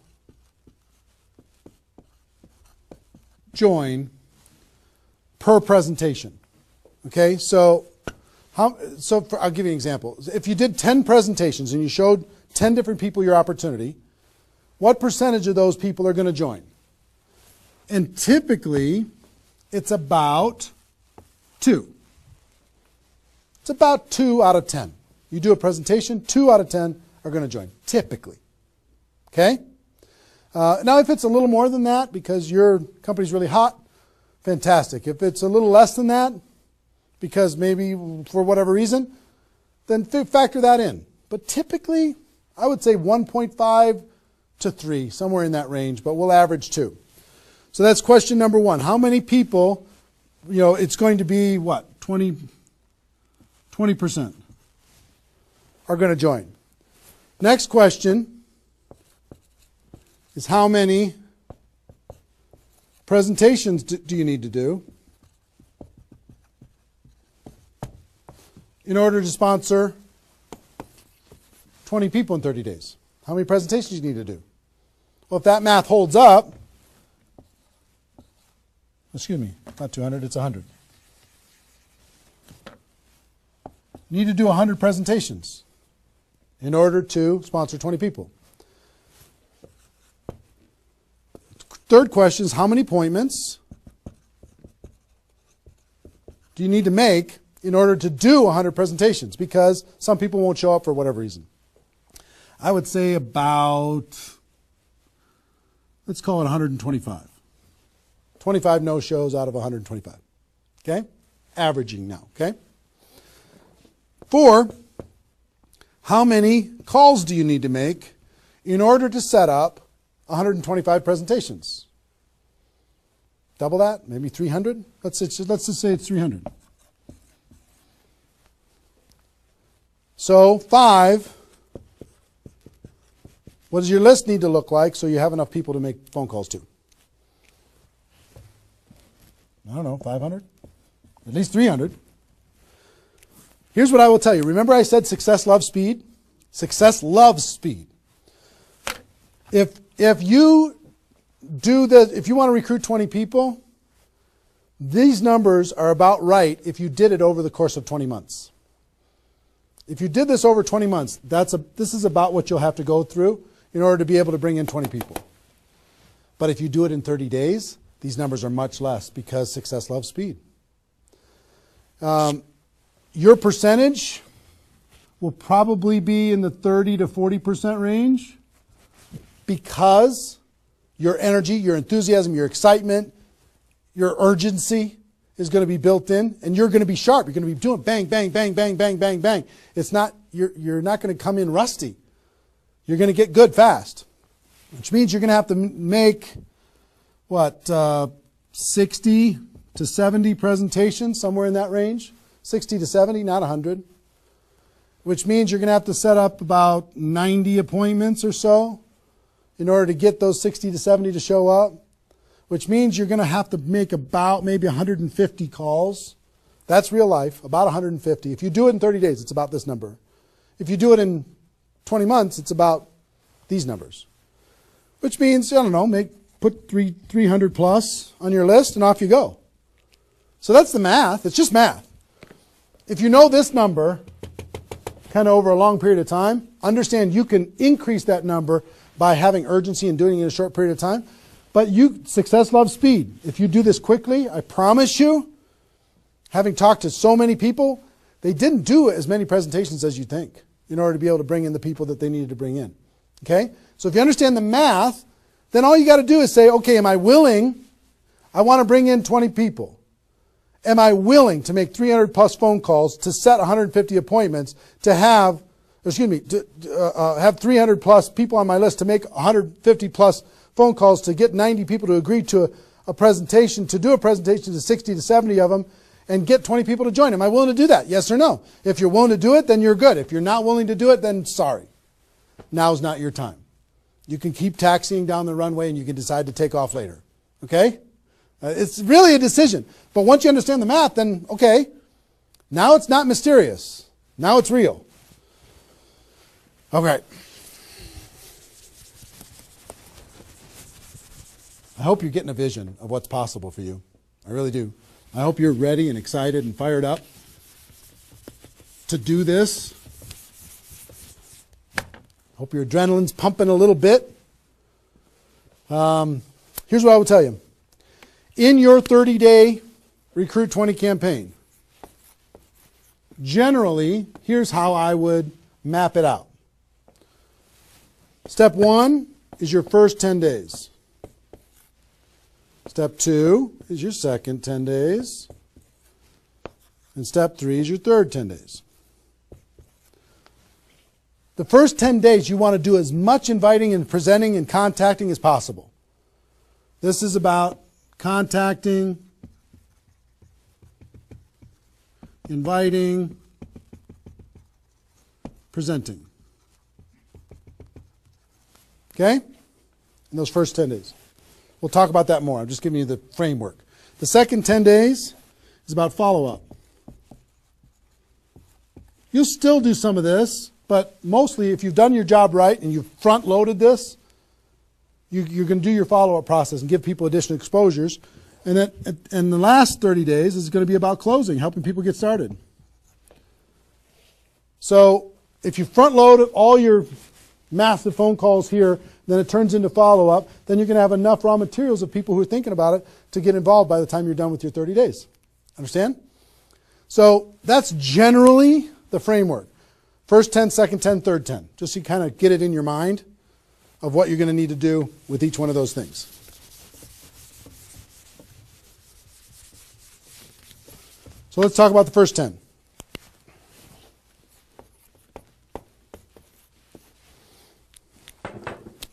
join per presentation. Okay, so I'll give you an example. If you did 10 presentations and you showed 10 different people your opportunity, what percentage of those people are going to join? And typically, it's about 2. It's about 2 out of 10. You do a presentation, 2 out of 10 are going to join, typically. Okay? Now, if it's a little more than that because your company's really hot, fantastic. If it's a little less than that, because maybe for whatever reason, then factor that in. But typically, I would say 1.5 to 3, somewhere in that range, but we'll average 2. So that's question number 1. How many people, it's going to be what? 20% are going to join. Next question is how many presentations do you need to do in order to sponsor 20 people in 30 days? How many presentations do you need to do? Well, if that math holds up, excuse me, not 200, it's 100. You need to do 100 presentations in order to sponsor 20 people. Third question is how many appointments do you need to make in order to do 100 presentations? Because some people won't show up for whatever reason. I would say about, let's call it 125. 25 no-shows out of 125. Okay? Averaging now. Okay? 4, how many calls do you need to make in order to set up 125 presentations? Double that? Maybe 300? Let's just say it's 300. So 5, what does your list need to look like so you have enough people to make phone calls to? I don't know, 500? At least 300. Here's what I will tell you. Remember I said success loves speed? Success loves speed. If you want to recruit 20 people, these numbers are about right if you did it over the course of 20 months. If you did this over 20 months, this is about what you'll have to go through in order to be able to bring in 20 people. But if you do it in 30 days, these numbers are much less because success loves speed. Your percentage will probably be in the 30 to 40% range because your energy, your enthusiasm, your excitement, your urgency is going to be built in, and you're going to be sharp. You're going to be doing bang, bang, bang, bang, bang, bang, bang. You're not going to come in rusty. You're going to get good fast, which means you're going to have to make, 60 to 70 presentations, somewhere in that range. 60 to 70, not 100. Which means you're going to have to set up about 90 appointments or so in order to get those 60 to 70 to show up. Which means you're going to have to make about maybe 150 calls. That's real life, about 150. If you do it in 30 days, it's about this number. If you do it in 20 months, it's about these numbers. Which means, I don't know, put 300 plus on your list and off you go. So that's the math. It's just math. If you know this number kind of over a long period of time, understand you can increase that number by having urgency and doing it in a short period of time. But success loves speed. If you do this quickly, I promise you, having talked to so many people, they didn't do as many presentations as you think in order to be able to bring in the people that they needed to bring in. Okay? So if you understand the math, then all you got to do is say, okay, am I willing? I want to bring in 20 people. Am I willing to make 300 plus phone calls to set 150 appointments to have 300 plus people on my list to make 150 plus phone calls to get 90 people to agree to a presentation, to do a presentation to 60 to 70 of them and get 20 people to join. Am I willing to do that? Yes or no? If you're willing to do it, then you're good. If you're not willing to do it, then sorry. now's not your time. You can keep taxiing down the runway and you can decide to take off later. Okay? It's really a decision. But once you understand the math, then okay, now it's not mysterious. Now it's real. Okay. I hope you're getting a vision of what's possible for you. I really do. I hope you're ready and excited and fired up to do this. Hope your adrenaline's pumping a little bit. Here's what I will tell you. In your 30-day Recruit 20 campaign, generally, here's how I would map it out. Step 1 is your first 10 days. Step 2 is your second 10 days. And step 3 is your third 10 days. The first 10 days, you want to do as much inviting and presenting and contacting as possible. This is about contacting, inviting, presenting. Okay? In those first 10 days. We'll talk about that more. I'm just giving you the framework. The second 10 days is about follow-up. You'll still do some of this, but mostly if you've done your job right and you've front-loaded this, you're going to do your follow-up process and give people additional exposures. And then the last 30 days is going to be about closing, helping people get started. So if you front-load all your massive phone calls here, then it turns into follow-up, then you're going to have enough raw materials of people who are thinking about it to get involved by the time you're done with your 30 days. Understand? So that's generally the framework. First 10, second 10, third 10. Just so you kind of get it in your mind of what you're going to need to do with each one of those things. So let's talk about the first 10.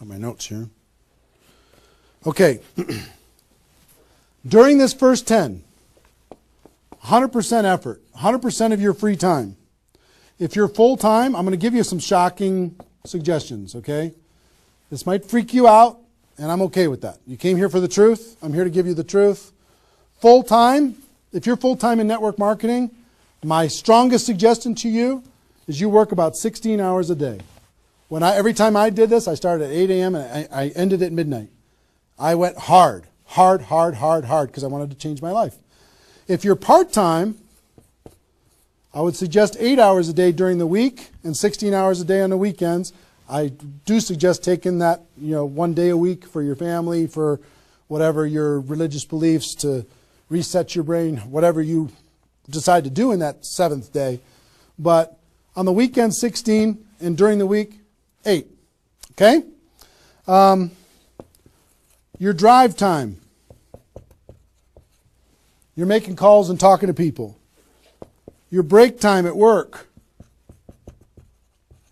My notes here. Okay. During this first 10, 100% effort, 100% of your free time. If you're full-time, I'm going to give you some shocking suggestions, okay? This might freak you out, and I'm okay with that. You came here for the truth. I'm here to give you the truth. Full-time, if you're full-time in network marketing, my strongest suggestion to you is you work about 16 hours a day. Every time I did this, I started at 8 a.m. and I ended at midnight. I went hard because I wanted to change my life. If you're part-time, I would suggest 8 hours a day during the week and 16 hours a day on the weekends. I do suggest taking that, 1 day a week for your family, for whatever your religious beliefs, to reset your brain, whatever you decide to do in that 7th day. But on the weekend, 16, and during the week, 8. Okay? Your drive time. You're making calls and talking to people. Your break time at work.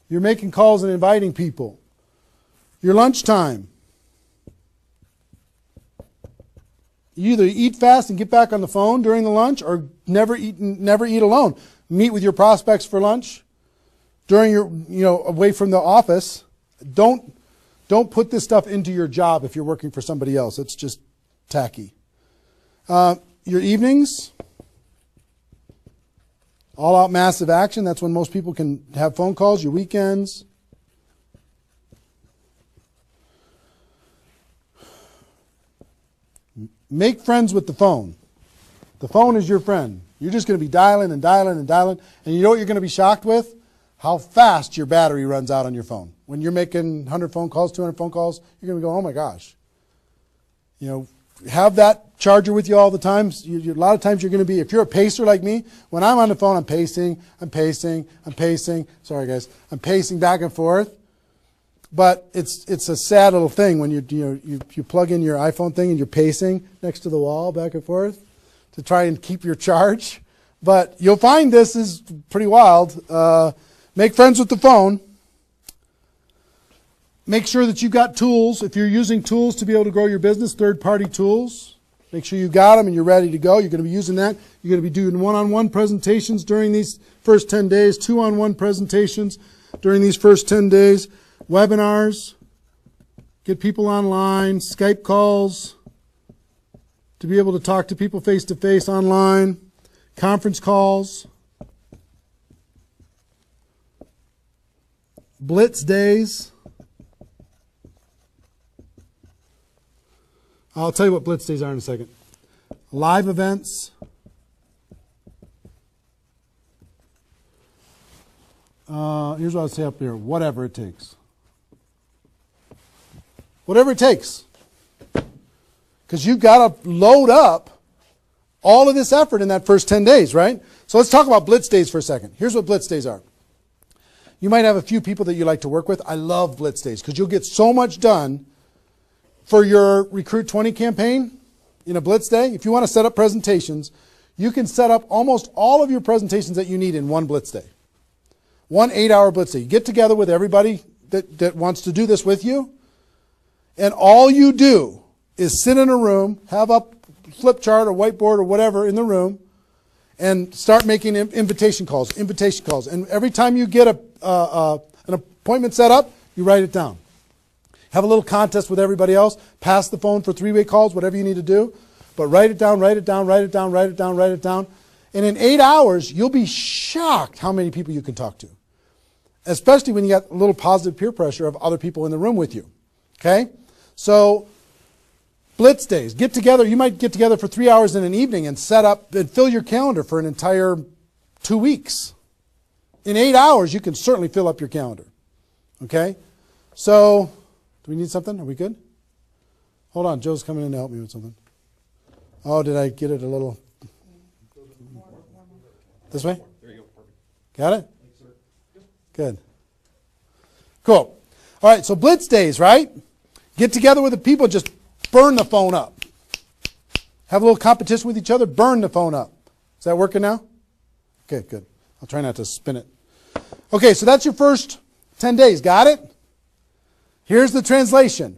You're making calls and inviting people. Your lunch time. You either eat fast and get back on the phone during the lunch, or never eat alone. Meet with your prospects for lunch. During your, away from the office. Don't put this stuff into your job if you're working for somebody else. It's just tacky. Your evenings, all out massive action. That's when most people can have phone calls. Your weekends. Make friends with the phone. The phone is your friend. You're just going to be dialing and dialing and dialing. And you know what you're going to be shocked with? How fast your battery runs out on your phone. When you're making 100 phone calls, 200 phone calls, you're going to go, oh my gosh. Have that charger with you all the time. A lot of times you're going to be, if you're a pacer like me, when I'm on the phone, I'm pacing. Sorry guys. I'm pacing back and forth. But it's a sad little thing when you plug in your iPhone thing and you're pacing next to the wall back and forth to try and keep your charge. But you'll find this is pretty wild. Make friends with the phone. Make sure that you've got tools. If you're using tools to be able to grow your business, third-party tools, make sure you got them and you're ready to go. You're going to be using that. You're going to be doing one-on-one presentations during these first 10 days, two-on-one presentations during these first 10 days. webinars, get people online, Skype calls, to be able to talk to people face-to-face online, conference calls, blitz days. I'll tell you what blitz days are in a second. Live events. Here's what I'll say up here. Whatever it takes. Whatever it takes. Because you've got to load up all of this effort in that first 10 days, right? So let's talk about blitz days for a second. Here's what blitz days are. You might have a few people that you like to work with. I love blitz days because you'll get so much done for your Recruit 20 campaign in a blitz day. If you want to set up presentations, you can set up almost all of your presentations that you need in one blitz day. 1 8-hour blitz day. You get together with everybody that wants to do this with you, and all you do is sit in a room, have a flip chart or whiteboard or whatever in the room, and start making invitation calls. And every time you get an appointment set up, you write it down. Have a little contest with everybody else. Pass the phone for 3-way calls, whatever you need to do. But write it down, write it down, write it down, write it down, write it down. And in 8 hours, you'll be shocked how many people you can talk to. Especially when you got a little positive peer pressure of other people in the room with you. Okay? So, blitz days. Get together. You might get together for 3 hours in an evening and set up and fill your calendar for an entire 2 weeks. In 8 hours, you can certainly fill up your calendar. Okay? So, do we need something? Are we good? Hold on. Joe's coming in to help me with something. Oh, did I get it a little? This way? There you go. Perfect. Got it? Good. Cool. All right, so blitz days, right? Get together with the people, just burn the phone up. Have a little competition with each other, burn the phone up. Is that working now? Okay, good. I'll try not to spin it. Okay, so that's your first 10 days. Got it? Here's the translation.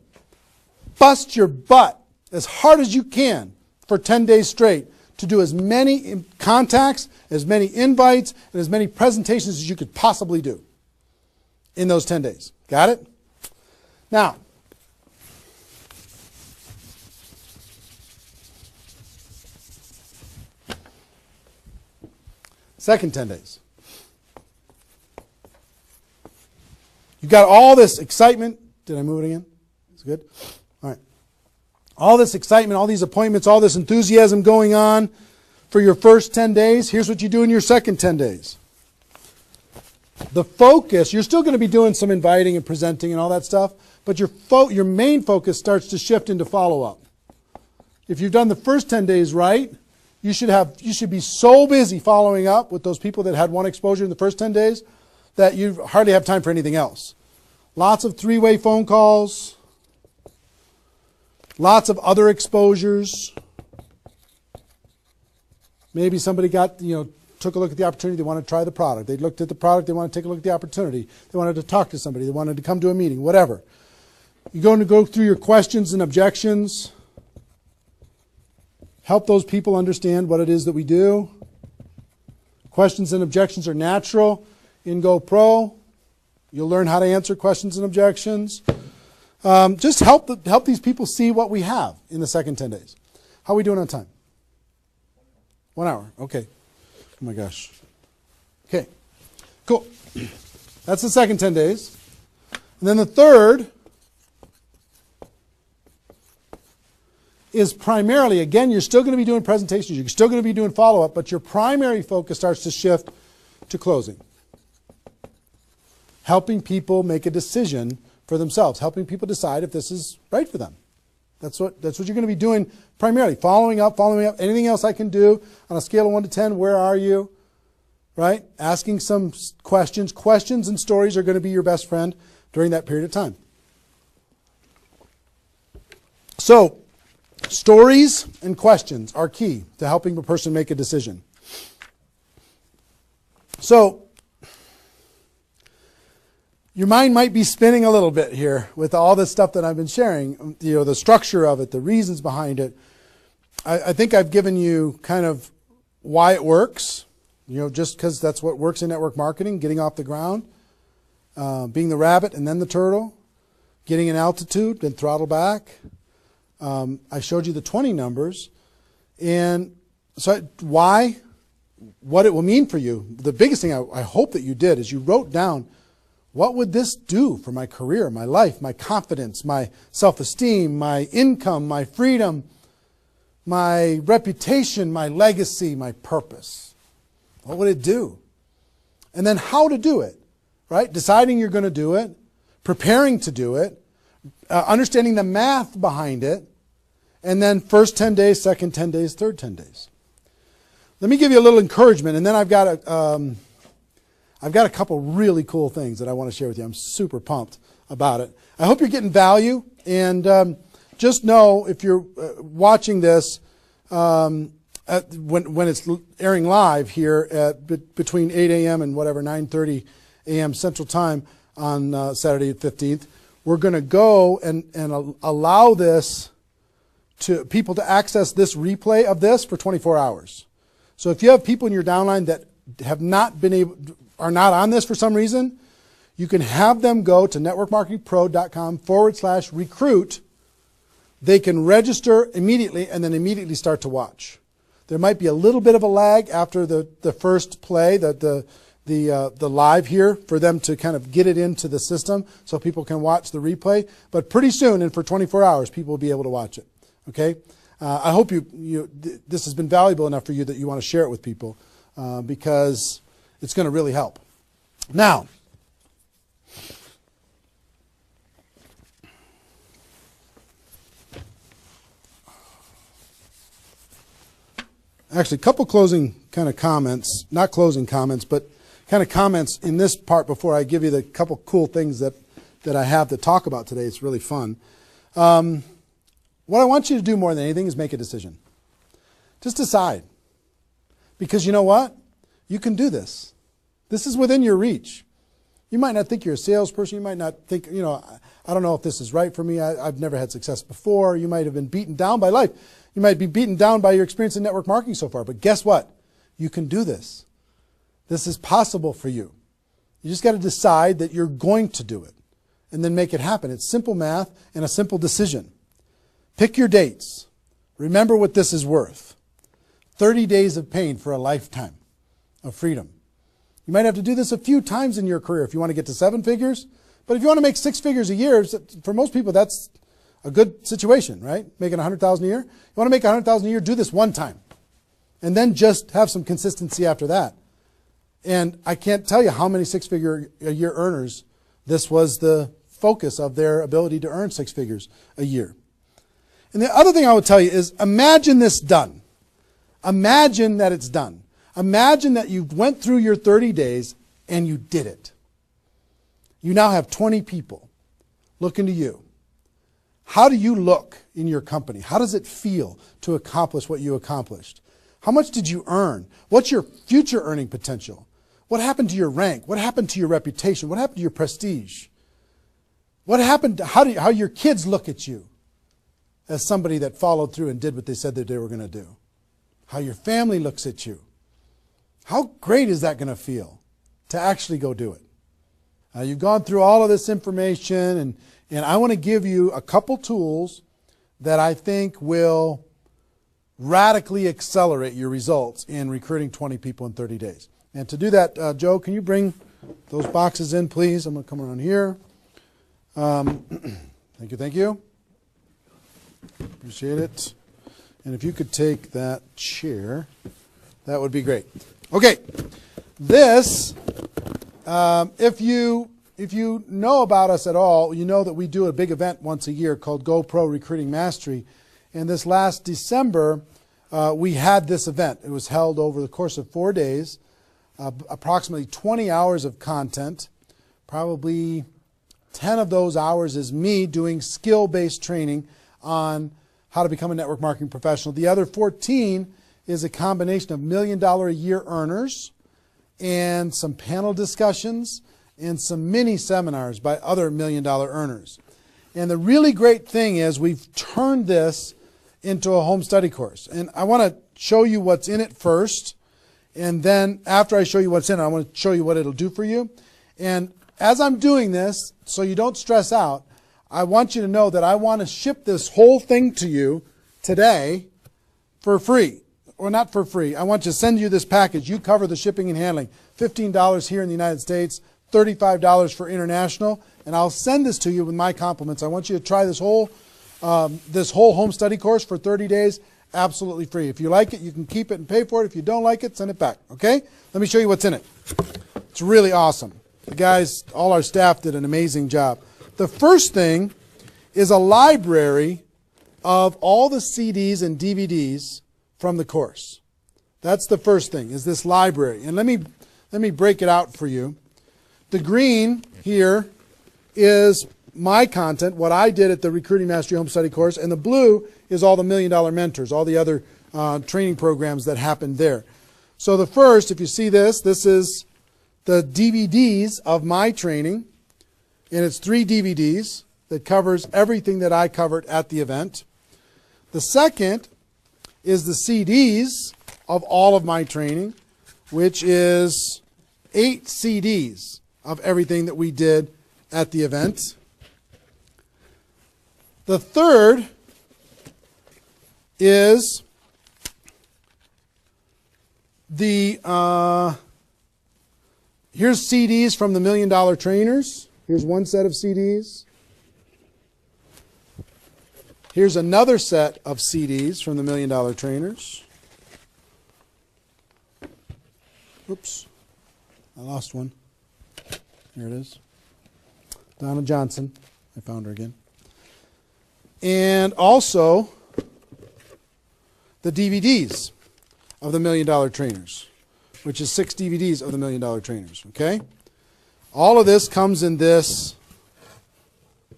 Bust your butt as hard as you can for 10 days straight to do as many contacts, as many invites, and as many presentations as you could possibly do in those 10 days. Got it? Now, second 10 days. You got all this excitement. Did I move it again? It's good? All right. All this excitement, all these appointments, all this enthusiasm going on for your first 10 days. Here's what you do in your second 10 days. The focus, you're still going to be doing some inviting and presenting and all that stuff, but your main focus starts to shift into follow-up. If you've done the first 10 days right, you should be so busy following up with those people that had one exposure in the first 10 days that you hardly have time for anything else. Lots of 3-way phone calls, lots of other exposures. Maybe somebody took a look at the opportunity, they want to try the product. They looked at the product, they want to take a look at the opportunity. They wanted to talk to somebody, they wanted to come to a meeting, whatever. You're going to go through your questions and objections. Help those people understand what it is that we do. Questions and objections are natural in GoPro. You'll learn how to answer questions and objections. Just help these people see what we have in the second 10 days. How are we doing on time? 1 hour. Okay. Oh my gosh. Okay. Cool. That's the second 10 days. And then the third is primarily, again, you're still going to be doing presentations, you're still going to be doing follow-up, but your primary focus starts to shift to closing. Helping people make a decision for themselves, helping people decide if this is right for them. That's what you're going to be doing primarily, following up, anything else I can do on a scale of 1 to 10, where are you? Right? Asking some questions. Questions and stories are going to be your best friend during that period of time. So, stories and questions are key to helping a person make a decision. So, your mind might be spinning a little bit here with all this stuff that I've been sharing, the structure of it, the reasons behind it. I think I've given you kind of why it works, just because that's what works in network marketing, getting off the ground. being the rabbit and then the turtle, getting in altitude, then throttle back. I showed you the 20 numbers. And so why? What it will mean for you. The biggest thing I hope that you did is you wrote down, what would this do for my career, my life, my confidence, my self-esteem, my income, my freedom, my reputation, my legacy, my purpose? What would it do? And then how to do it, right? Deciding you're going to do it, preparing to do it, understanding the math behind it, and then first 10 days, second 10 days, third 10 days. Let me give you a little encouragement, and then I've got a couple really cool things that I want to share with you. I'm super pumped about it. I hope you're getting value, and just know if you're watching this when it's airing live here at between 8 a.m. and whatever 9:30 a.m. Central Time on Saturday the 15th, we're going to go and allow this to people to access this replay of this for 24 hours. So if you have people in your downline that have not been able, are not on this for some reason, you can have them go to networkmarketingpro.com/recruit. They can register immediately and then immediately start to watch. There might be a little bit of a lag after the first play, the live here, for them to kind of get it into the system so people can watch the replay. But pretty soon, and for 24 hours, people will be able to watch it. Okay? I hope this has been valuable enough for you that you want to share it with people because it's going to really help. Now, actually, a couple closing kind of comments, not closing comments, but kind of comments in this part before I give you the couple cool things that I have to talk about today. It's really fun. What I want you to do more than anything is make a decision. Just decide. Because you know what? You can do this. This is within your reach. You might not think you're a salesperson. You might not think, I don't know if this is right for me. I've never had success before. You might have been beaten down by life. You might be beaten down by your experience in network marketing so far. But guess what? You can do this. This is possible for you. You just got to decide that you're going to do it and then make it happen. It's simple math and a simple decision. Pick your dates. Remember what this is worth. 30 days of pain for a lifetime of freedom. You might have to do this a few times in your career if you want to get to 7 figures. But if you want to make 6 figures a year, for most people that's a good situation, right? Making $100,000 a year. You want to make $100,000 a year, do this one time. And then just have some consistency after that. And I can't tell you how many 6-figure a year earners this was the focus of their ability to earn 6 figures a year. And the other thing I would tell you is imagine this done. Imagine that it's done. Imagine that you went through your 30 days and you did it. You now have 20 people looking to you. How do you look in your company? How does it feel to accomplish what you accomplished? How much did you earn? What's your future earning potential? What happened to your rank? What happened to your reputation? What happened to your prestige? What happened to how your kids look at you as somebody that followed through and did what they said that they were going to do? How your family looks at you? How great is that going to feel to actually go do it? You've gone through all of this information, and I want to give you a couple tools that I think will radically accelerate your results in recruiting 20 people in 30 days. And to do that, Joe, can you bring those boxes in, please? I'm going to come around here. Thank you, thank you. Appreciate it. And if you could take that chair, that would be great. Okay, this, if you know about us at all, you know that we do a big event once a year called GoPro Recruiting Mastery. And this last December, we had this event. It was held over the course of 4 days, approximately 20 hours of content. Probably 10 of those hours is me doing skill-based training on how to become a network marketing professional. The other 14 is a combination of $1 million a year earners and some panel discussions and some mini seminars by other $1 million earners. And the really great thing is we've turned this into a home study course. And I want to show you what's in it first. And then after I show you what's in it, I want to show you what it'll do for you. And as I'm doing this, so you don't stress out, I want you to know that I want to ship this whole thing to you today for free. Or not for free. I want to send you this package. You cover the shipping and handling. $15 here in the United States, $35 for international, and I'll send this to you with my compliments. I want you to try this whole home study course for 30 days, absolutely free. If you like it, you can keep it and pay for it. If you don't like it, send it back, okay? Let me show you what's in it. It's really awesome. The guys, all our staff did an amazing job. The first thing is a library of all the CDs and DVDs from the course. That's the first thing, is this library. And let me break it out for you. The green here is my content, what I did at the Recruiting Mastery Home Study course, and the blue is all the $1 Million Mentors, all the other training programs that happened there. So the first, if you see this is the DVDs of my training, and it's 3 DVDs that covers everything that I covered at the event. The second is the CDs of all of my training, which is 8 CDs of everything that we did at the event. The third is the, here's CDs from the $1 Million Trainers. Here's one set of CDs. Here's another set of CDs from the $1 Million Trainers. Oops, I lost one. Here it is. Donna Johnson. I found her again. And also the DVDs of the $1 Million Trainers, which is 6 DVDs of the $1 Million Trainers. Okay? All of this comes in this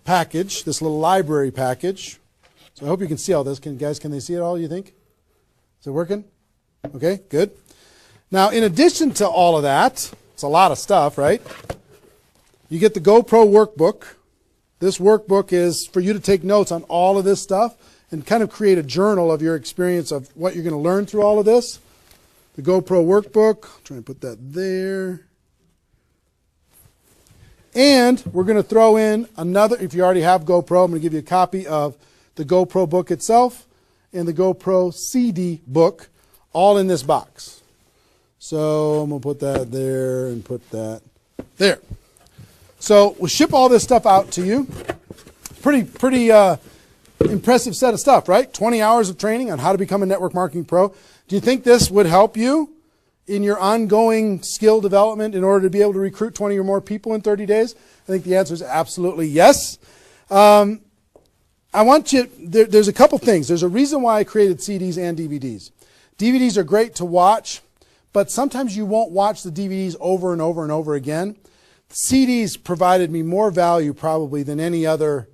package, this little library package. So I hope you can see all this. Can they see it all, you think? Is it working? Okay, good. Now, in addition to all of that, it's a lot of stuff, right? You get the GoPro workbook. This workbook is for you to take notes on all of this stuff and kind of create a journal of your experience of what you're going to learn through all of this. The GoPro workbook. I'll try and put that there. And we're going to throw in another, if you already have GoPro, I'm going to give you a copy of the GoPro book itself and the GoPro CD book, all in this box. So I'm going to put that there and put that there. So we'll ship all this stuff out to you. Pretty impressive set of stuff, right? 20 hours of training on how to become a network marketing pro. Do you think this would help you in your ongoing skill development in order to be able to recruit 20 or more people in 30 days? I think the answer is absolutely yes. I want you, there's a couple things. There's a reason why I created CDs and DVDs. DVDs are great to watch, but sometimes you won't watch the DVDs over and over and over again. CDs provided me more value probably than any other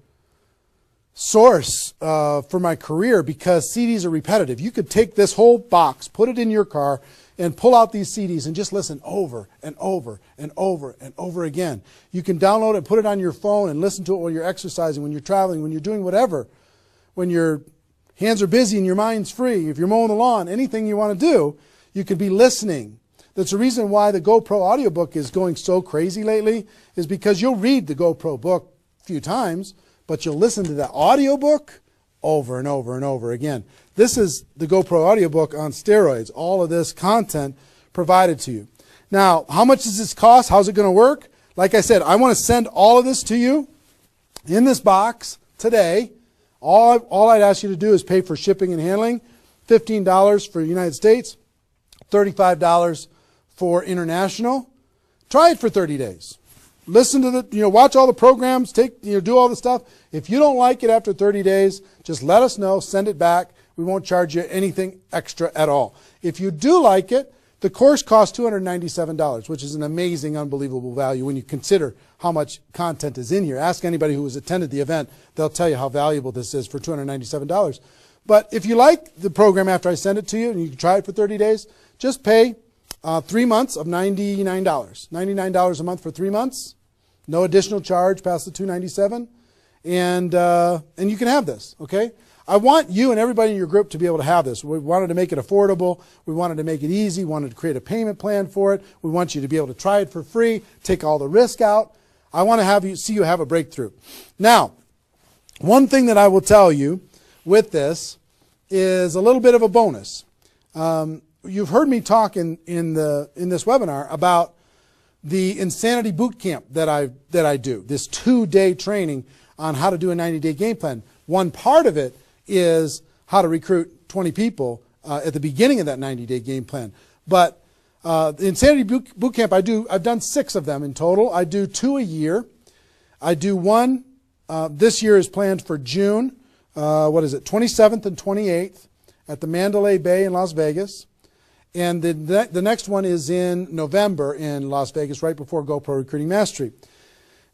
source for my career because CDs are repetitive. You could take this whole box, put it in your car, and pull out these CDs and just listen over and over and over and over again. You can download it, put it on your phone, and listen to it while you're exercising, when you're traveling, when you're doing whatever. When your hands are busy and your mind's free, if you're mowing the lawn, anything you want to do, you could be listening. That's the reason why the GoPro audiobook is going so crazy lately, is because you'll read the GoPro book a few times, but you'll listen to the audiobook over and over and over again. This is the GoPro audiobook on steroids. All of this content provided to you. Now, how much does this cost? How's it going to work? Like I said, I want to send all of this to you in this box today. All I'd ask you to do is pay for shipping and handling. $15 for the United States, $35 for international. Try it for 30 days. Listen to watch all the programs, do all the stuff. If you don't like it after 30 days, just let us know, send it back. We won't charge you anything extra at all. If you do like it, the course costs $297, which is an amazing, unbelievable value when you consider how much content is in here. Ask anybody who has attended the event. They'll tell you how valuable this is for $297. But if you like the program after I send it to you and you can try it for 30 days, just pay 3 months of $99. $99 a month for 3 months. No additional charge past the $297. And you can have this, okay? I want you and everybody in your group to be able to have this. We wanted to make it affordable. We wanted to make it easy. We wanted to create a payment plan for it. We want you to be able to try it for free, take all the risk out. I want to see you have a breakthrough. Now, one thing that I will tell you with this is a little bit of a bonus. You've heard me talk in this webinar about the Insanity Boot Camp that I do, this 2-day training on how to do a 90-day game plan. One part of it is how to recruit 20 people at the beginning of that 90-day game plan. But the Insanity Boot Camp, I've done 6 of them in total. I do 2 a year. I do one, this year is planned for June, 27th and 28th at the Mandalay Bay in Las Vegas. And the next one is in November in Las Vegas, right before GoPro Recruiting Mastery.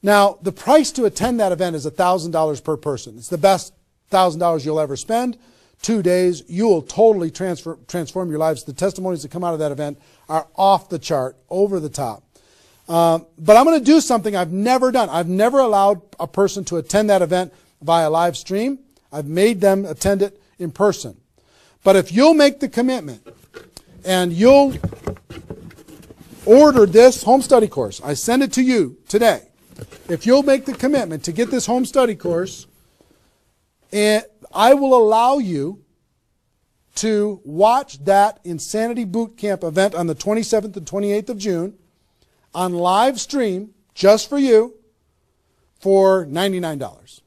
Now, the price to attend that event is $1,000 per person. It's the best $1,000 you'll ever spend. 2 days, you will totally transform your lives. The testimonies that come out of that event are off the chart, over the top. But I'm going to do something I've never done. I've never allowed a person to attend that event via live stream. I've made them attend it in person. But if you'll make the commitment and you'll order this home study course, I send it to you today. If you'll make the commitment to get this home study course, and I will allow you to watch that Insanity Boot Camp event on the 27th and 28th of June on live stream just for you for $99.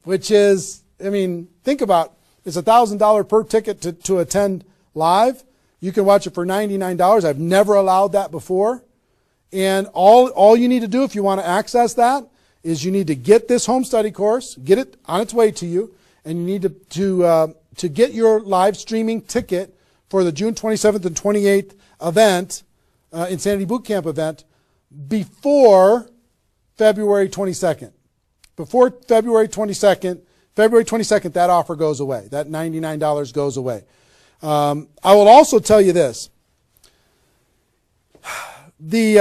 Which is, I mean, think about, it's $1,000 per ticket to attend live. You can watch it for $99. I've never allowed that before. And all you need to do if you want to access that is you need to get this home study course, get it on its way to you, and you need to get your live streaming ticket for the June 27th and 28th event, Insanity Boot Camp event, before February 22nd. Before February 22nd, that offer goes away. That $99 goes away. I will also tell you this. You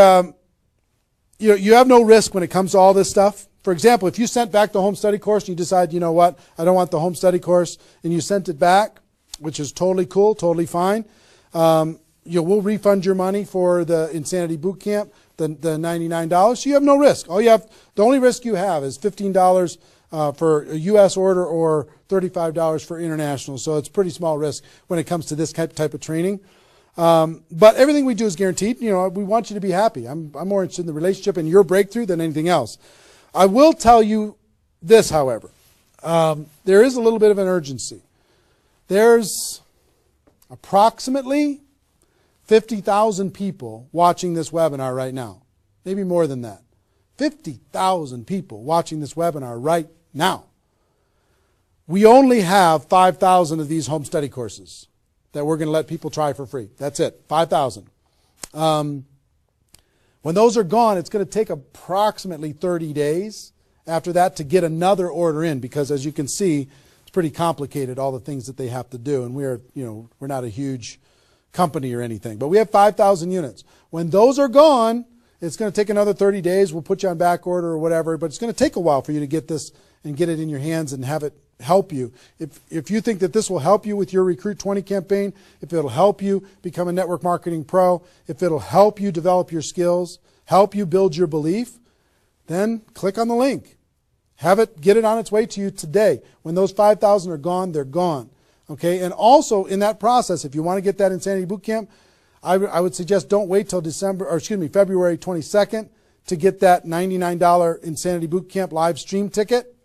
have no risk when it comes to all this stuff. For example, if you sent back the home study course and you decide, you know what, I don't want the home study course, and you sent it back, which is totally cool, totally fine, we'll refund your money for the Insanity Boot Camp, the $99. So you have no risk. The only risk you have is $15 for a U.S. order or $35 for international. So it's pretty small risk when it comes to this type of training. But everything we do is guaranteed. We want you to be happy. I'm more interested in the relationship and your breakthrough than anything else. I will tell you this, however. There is a little bit of an urgency. There's approximately 50,000 people watching this webinar right now. Maybe more than that. 50,000 people watching this webinar right now. We only have 5,000 of these home study courses that we're going to let people try for free. That's it, 5,000. When those are gone, it's going to take approximately 30 days after that to get another order in, because as you can see, it's pretty complicated, all the things that they have to do. And we're not a huge company or anything, but we have 5,000 units. When those are gone, it's going to take another 30 days. We'll put you on back order or whatever, but it's going to take a while for you to get this and get it in your hands and have it help you. If you think that this will help you with your Recruit 20 campaign, if it'll help you become a network marketing pro, if it'll help you develop your skills, help you build your belief, then click on the link. Get it on its way to you today. When those 5,000 are gone, they're gone. Okay? And also in that process, if you want to get that Insanity Boot Camp, I would suggest don't wait till February 22nd to get that $99 Insanity Boot Camp live stream ticket.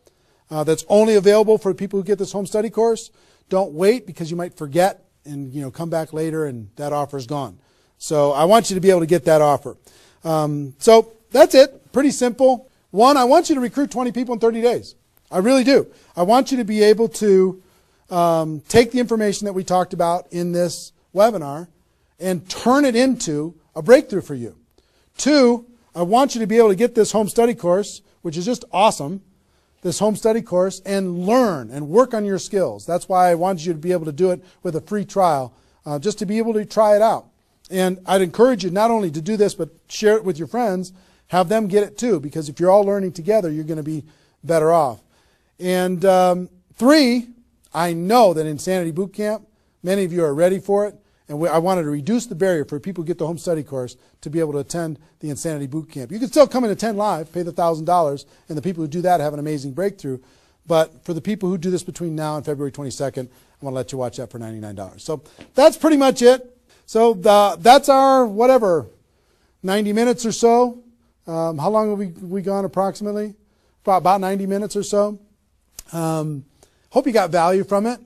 That's only available for people who get this home study course. Don't wait, because you might forget and come back later and that offer's gone. So I want you to be able to get that offer. So that's it. Pretty simple. One, I want you to recruit 20 people in 30 days. I really do. I want you to be able to take the information that we talked about in this webinar and turn it into a breakthrough for you. Two, I want you to be able to get this home study course, which is just awesome, this home study course, and learn and work on your skills. That's why I wanted you to be able to do it with a free trial, just to be able to try it out. And I'd encourage you not only to do this, but share it with your friends, have them get it too, because if you're all learning together, you're going to be better off. And three, I know that Insanity Boot Camp, many of you are ready for it, And I wanted to reduce the barrier for people who get the home study course to be able to attend the Insanity Boot Camp. You can still come and attend live, pay the $1,000, and the people who do that have an amazing breakthrough. But for the people who do this between now and February 22nd, I want to let you watch that for $99. So that's pretty much it. So that's our, 90 minutes or so. How long have we gone approximately? About 90 minutes or so. Hope you got value from it.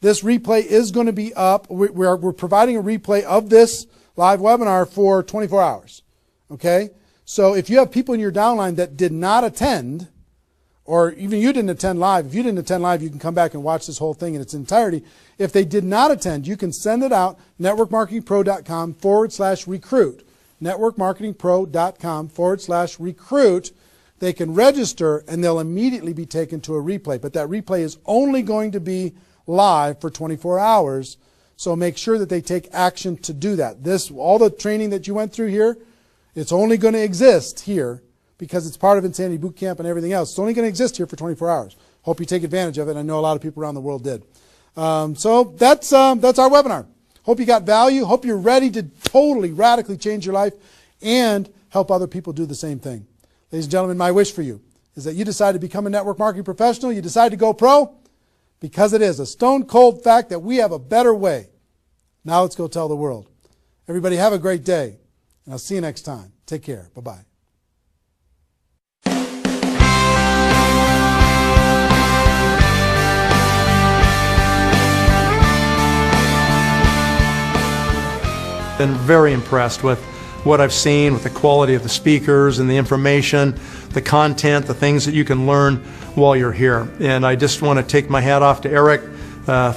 This replay is going to be up. We're providing a replay of this live webinar for 24 hours. Okay? So if you have people in your downline that did not attend, or even you didn't attend live, if you didn't attend live, you can come back and watch this whole thing in its entirety. If they did not attend, you can send it out, networkmarketingpro.com/recruit. networkmarketingpro.com/recruit. They can register and they'll immediately be taken to a replay. But that replay is only going to be live for 24 hours. So make sure that they take action to do that. All the training that you went through here, it's only going to exist here because it's part of Insanity Boot Camp and everything else. It's only going to exist here for 24 hours. Hope you take advantage of it. I know a lot of people around the world did. So that's our webinar. Hope you got value. Hope you're ready to totally, radically change your life and help other people do the same thing. Ladies and gentlemen, my wish for you is that you decide to become a network marketing professional. You decide to go pro because it is a stone cold fact that we have a better way. Now let's go tell the world. Everybody have a great day, and I'll see you next time. Take care. Bye-bye. Been very impressed with what I've seen, with the quality of the speakers and the information, the content, the things that you can learn while you're here. And I just want to take my hat off to Eric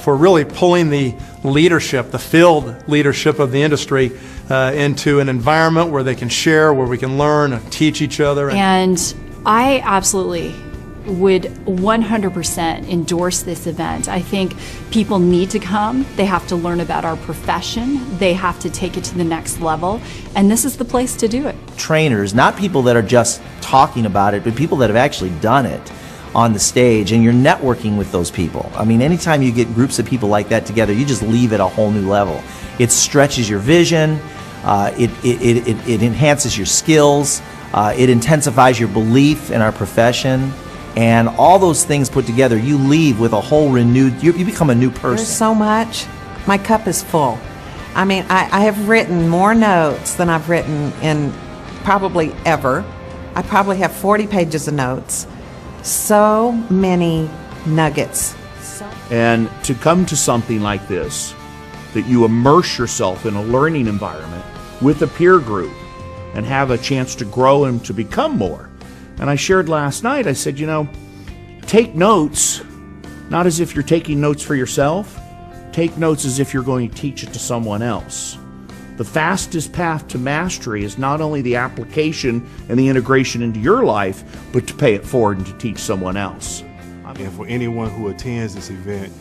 for really pulling the leadership, the field leadership of the industry into an environment where they can share, where we can learn and teach each other. And I absolutely would 100% endorse this event. I think people need to come. They have to learn about our profession. They have to take it to the next level. And this is the place to do it. Trainers, not people that are just talking about it, but people that have actually done it on the stage, and you're networking with those people. I mean, anytime you get groups of people like that together, you just leave at a whole new level. It stretches your vision, it enhances your skills, it intensifies your belief in our profession. And all those things put together, you leave with a whole renewed, you become a new person. There's so much. My cup is full. I mean, I have written more notes than I've written in probably ever. I probably have 40 pages of notes. So many nuggets. And to come to something like this, that you immerse yourself in a learning environment with a peer group and have a chance to grow and to become more. And I shared last night, I said, take notes, not as if you're taking notes for yourself. Take notes as if you're going to teach it to someone else. The fastest path to mastery is not only the application and the integration into your life, but to pay it forward and to teach someone else. And for anyone who attends this event,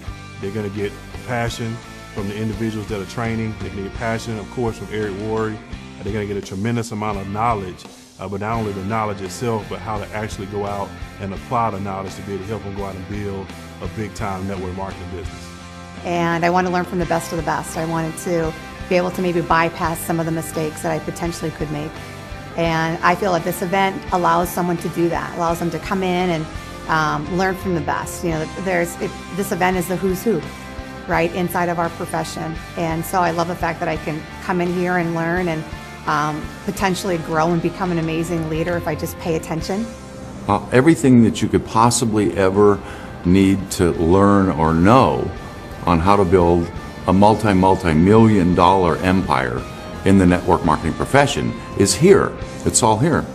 they're going to get passion from the individuals that are training. They're going to get passion, of course, from Eric Worre. They're going to get a tremendous amount of knowledge. But not only the knowledge itself, but how to actually go out and apply the knowledge to be able to help them go out and build a big-time network marketing business. And I want to learn from the best of the best. I wanted to be able to maybe bypass some of the mistakes that I potentially could make. And I feel that this event allows someone to do that, allows them to come in and learn from the best. This event is the who's who, right, inside of our profession. And so I love the fact that I can come in here and learn and potentially grow and become an amazing leader if I just pay attention. Everything that you could possibly ever need to learn or know on how to build a multi-million-dollar empire in the network marketing profession is here. It's all here.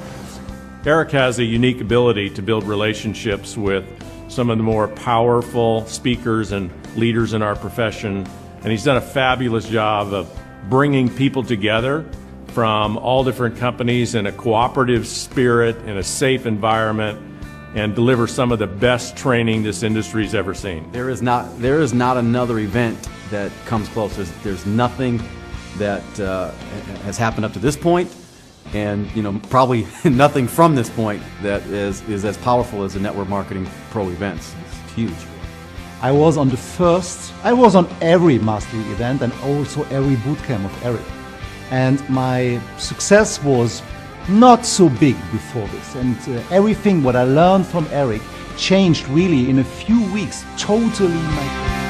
Eric has a unique ability to build relationships with some of the more powerful speakers and leaders in our profession, and he's done a fabulous job of bringing people together from all different companies in a cooperative spirit, in a safe environment, and deliver some of the best training this industry's ever seen. There is not another event that comes close. There's nothing that has happened up to this point, and probably nothing from this point that is as powerful as the Network Marketing Pro events. It's huge. I was on every mastery event and also every bootcamp of Eric. And my success was not so big before this. And everything what I learned from Eric changed really in a few weeks totally my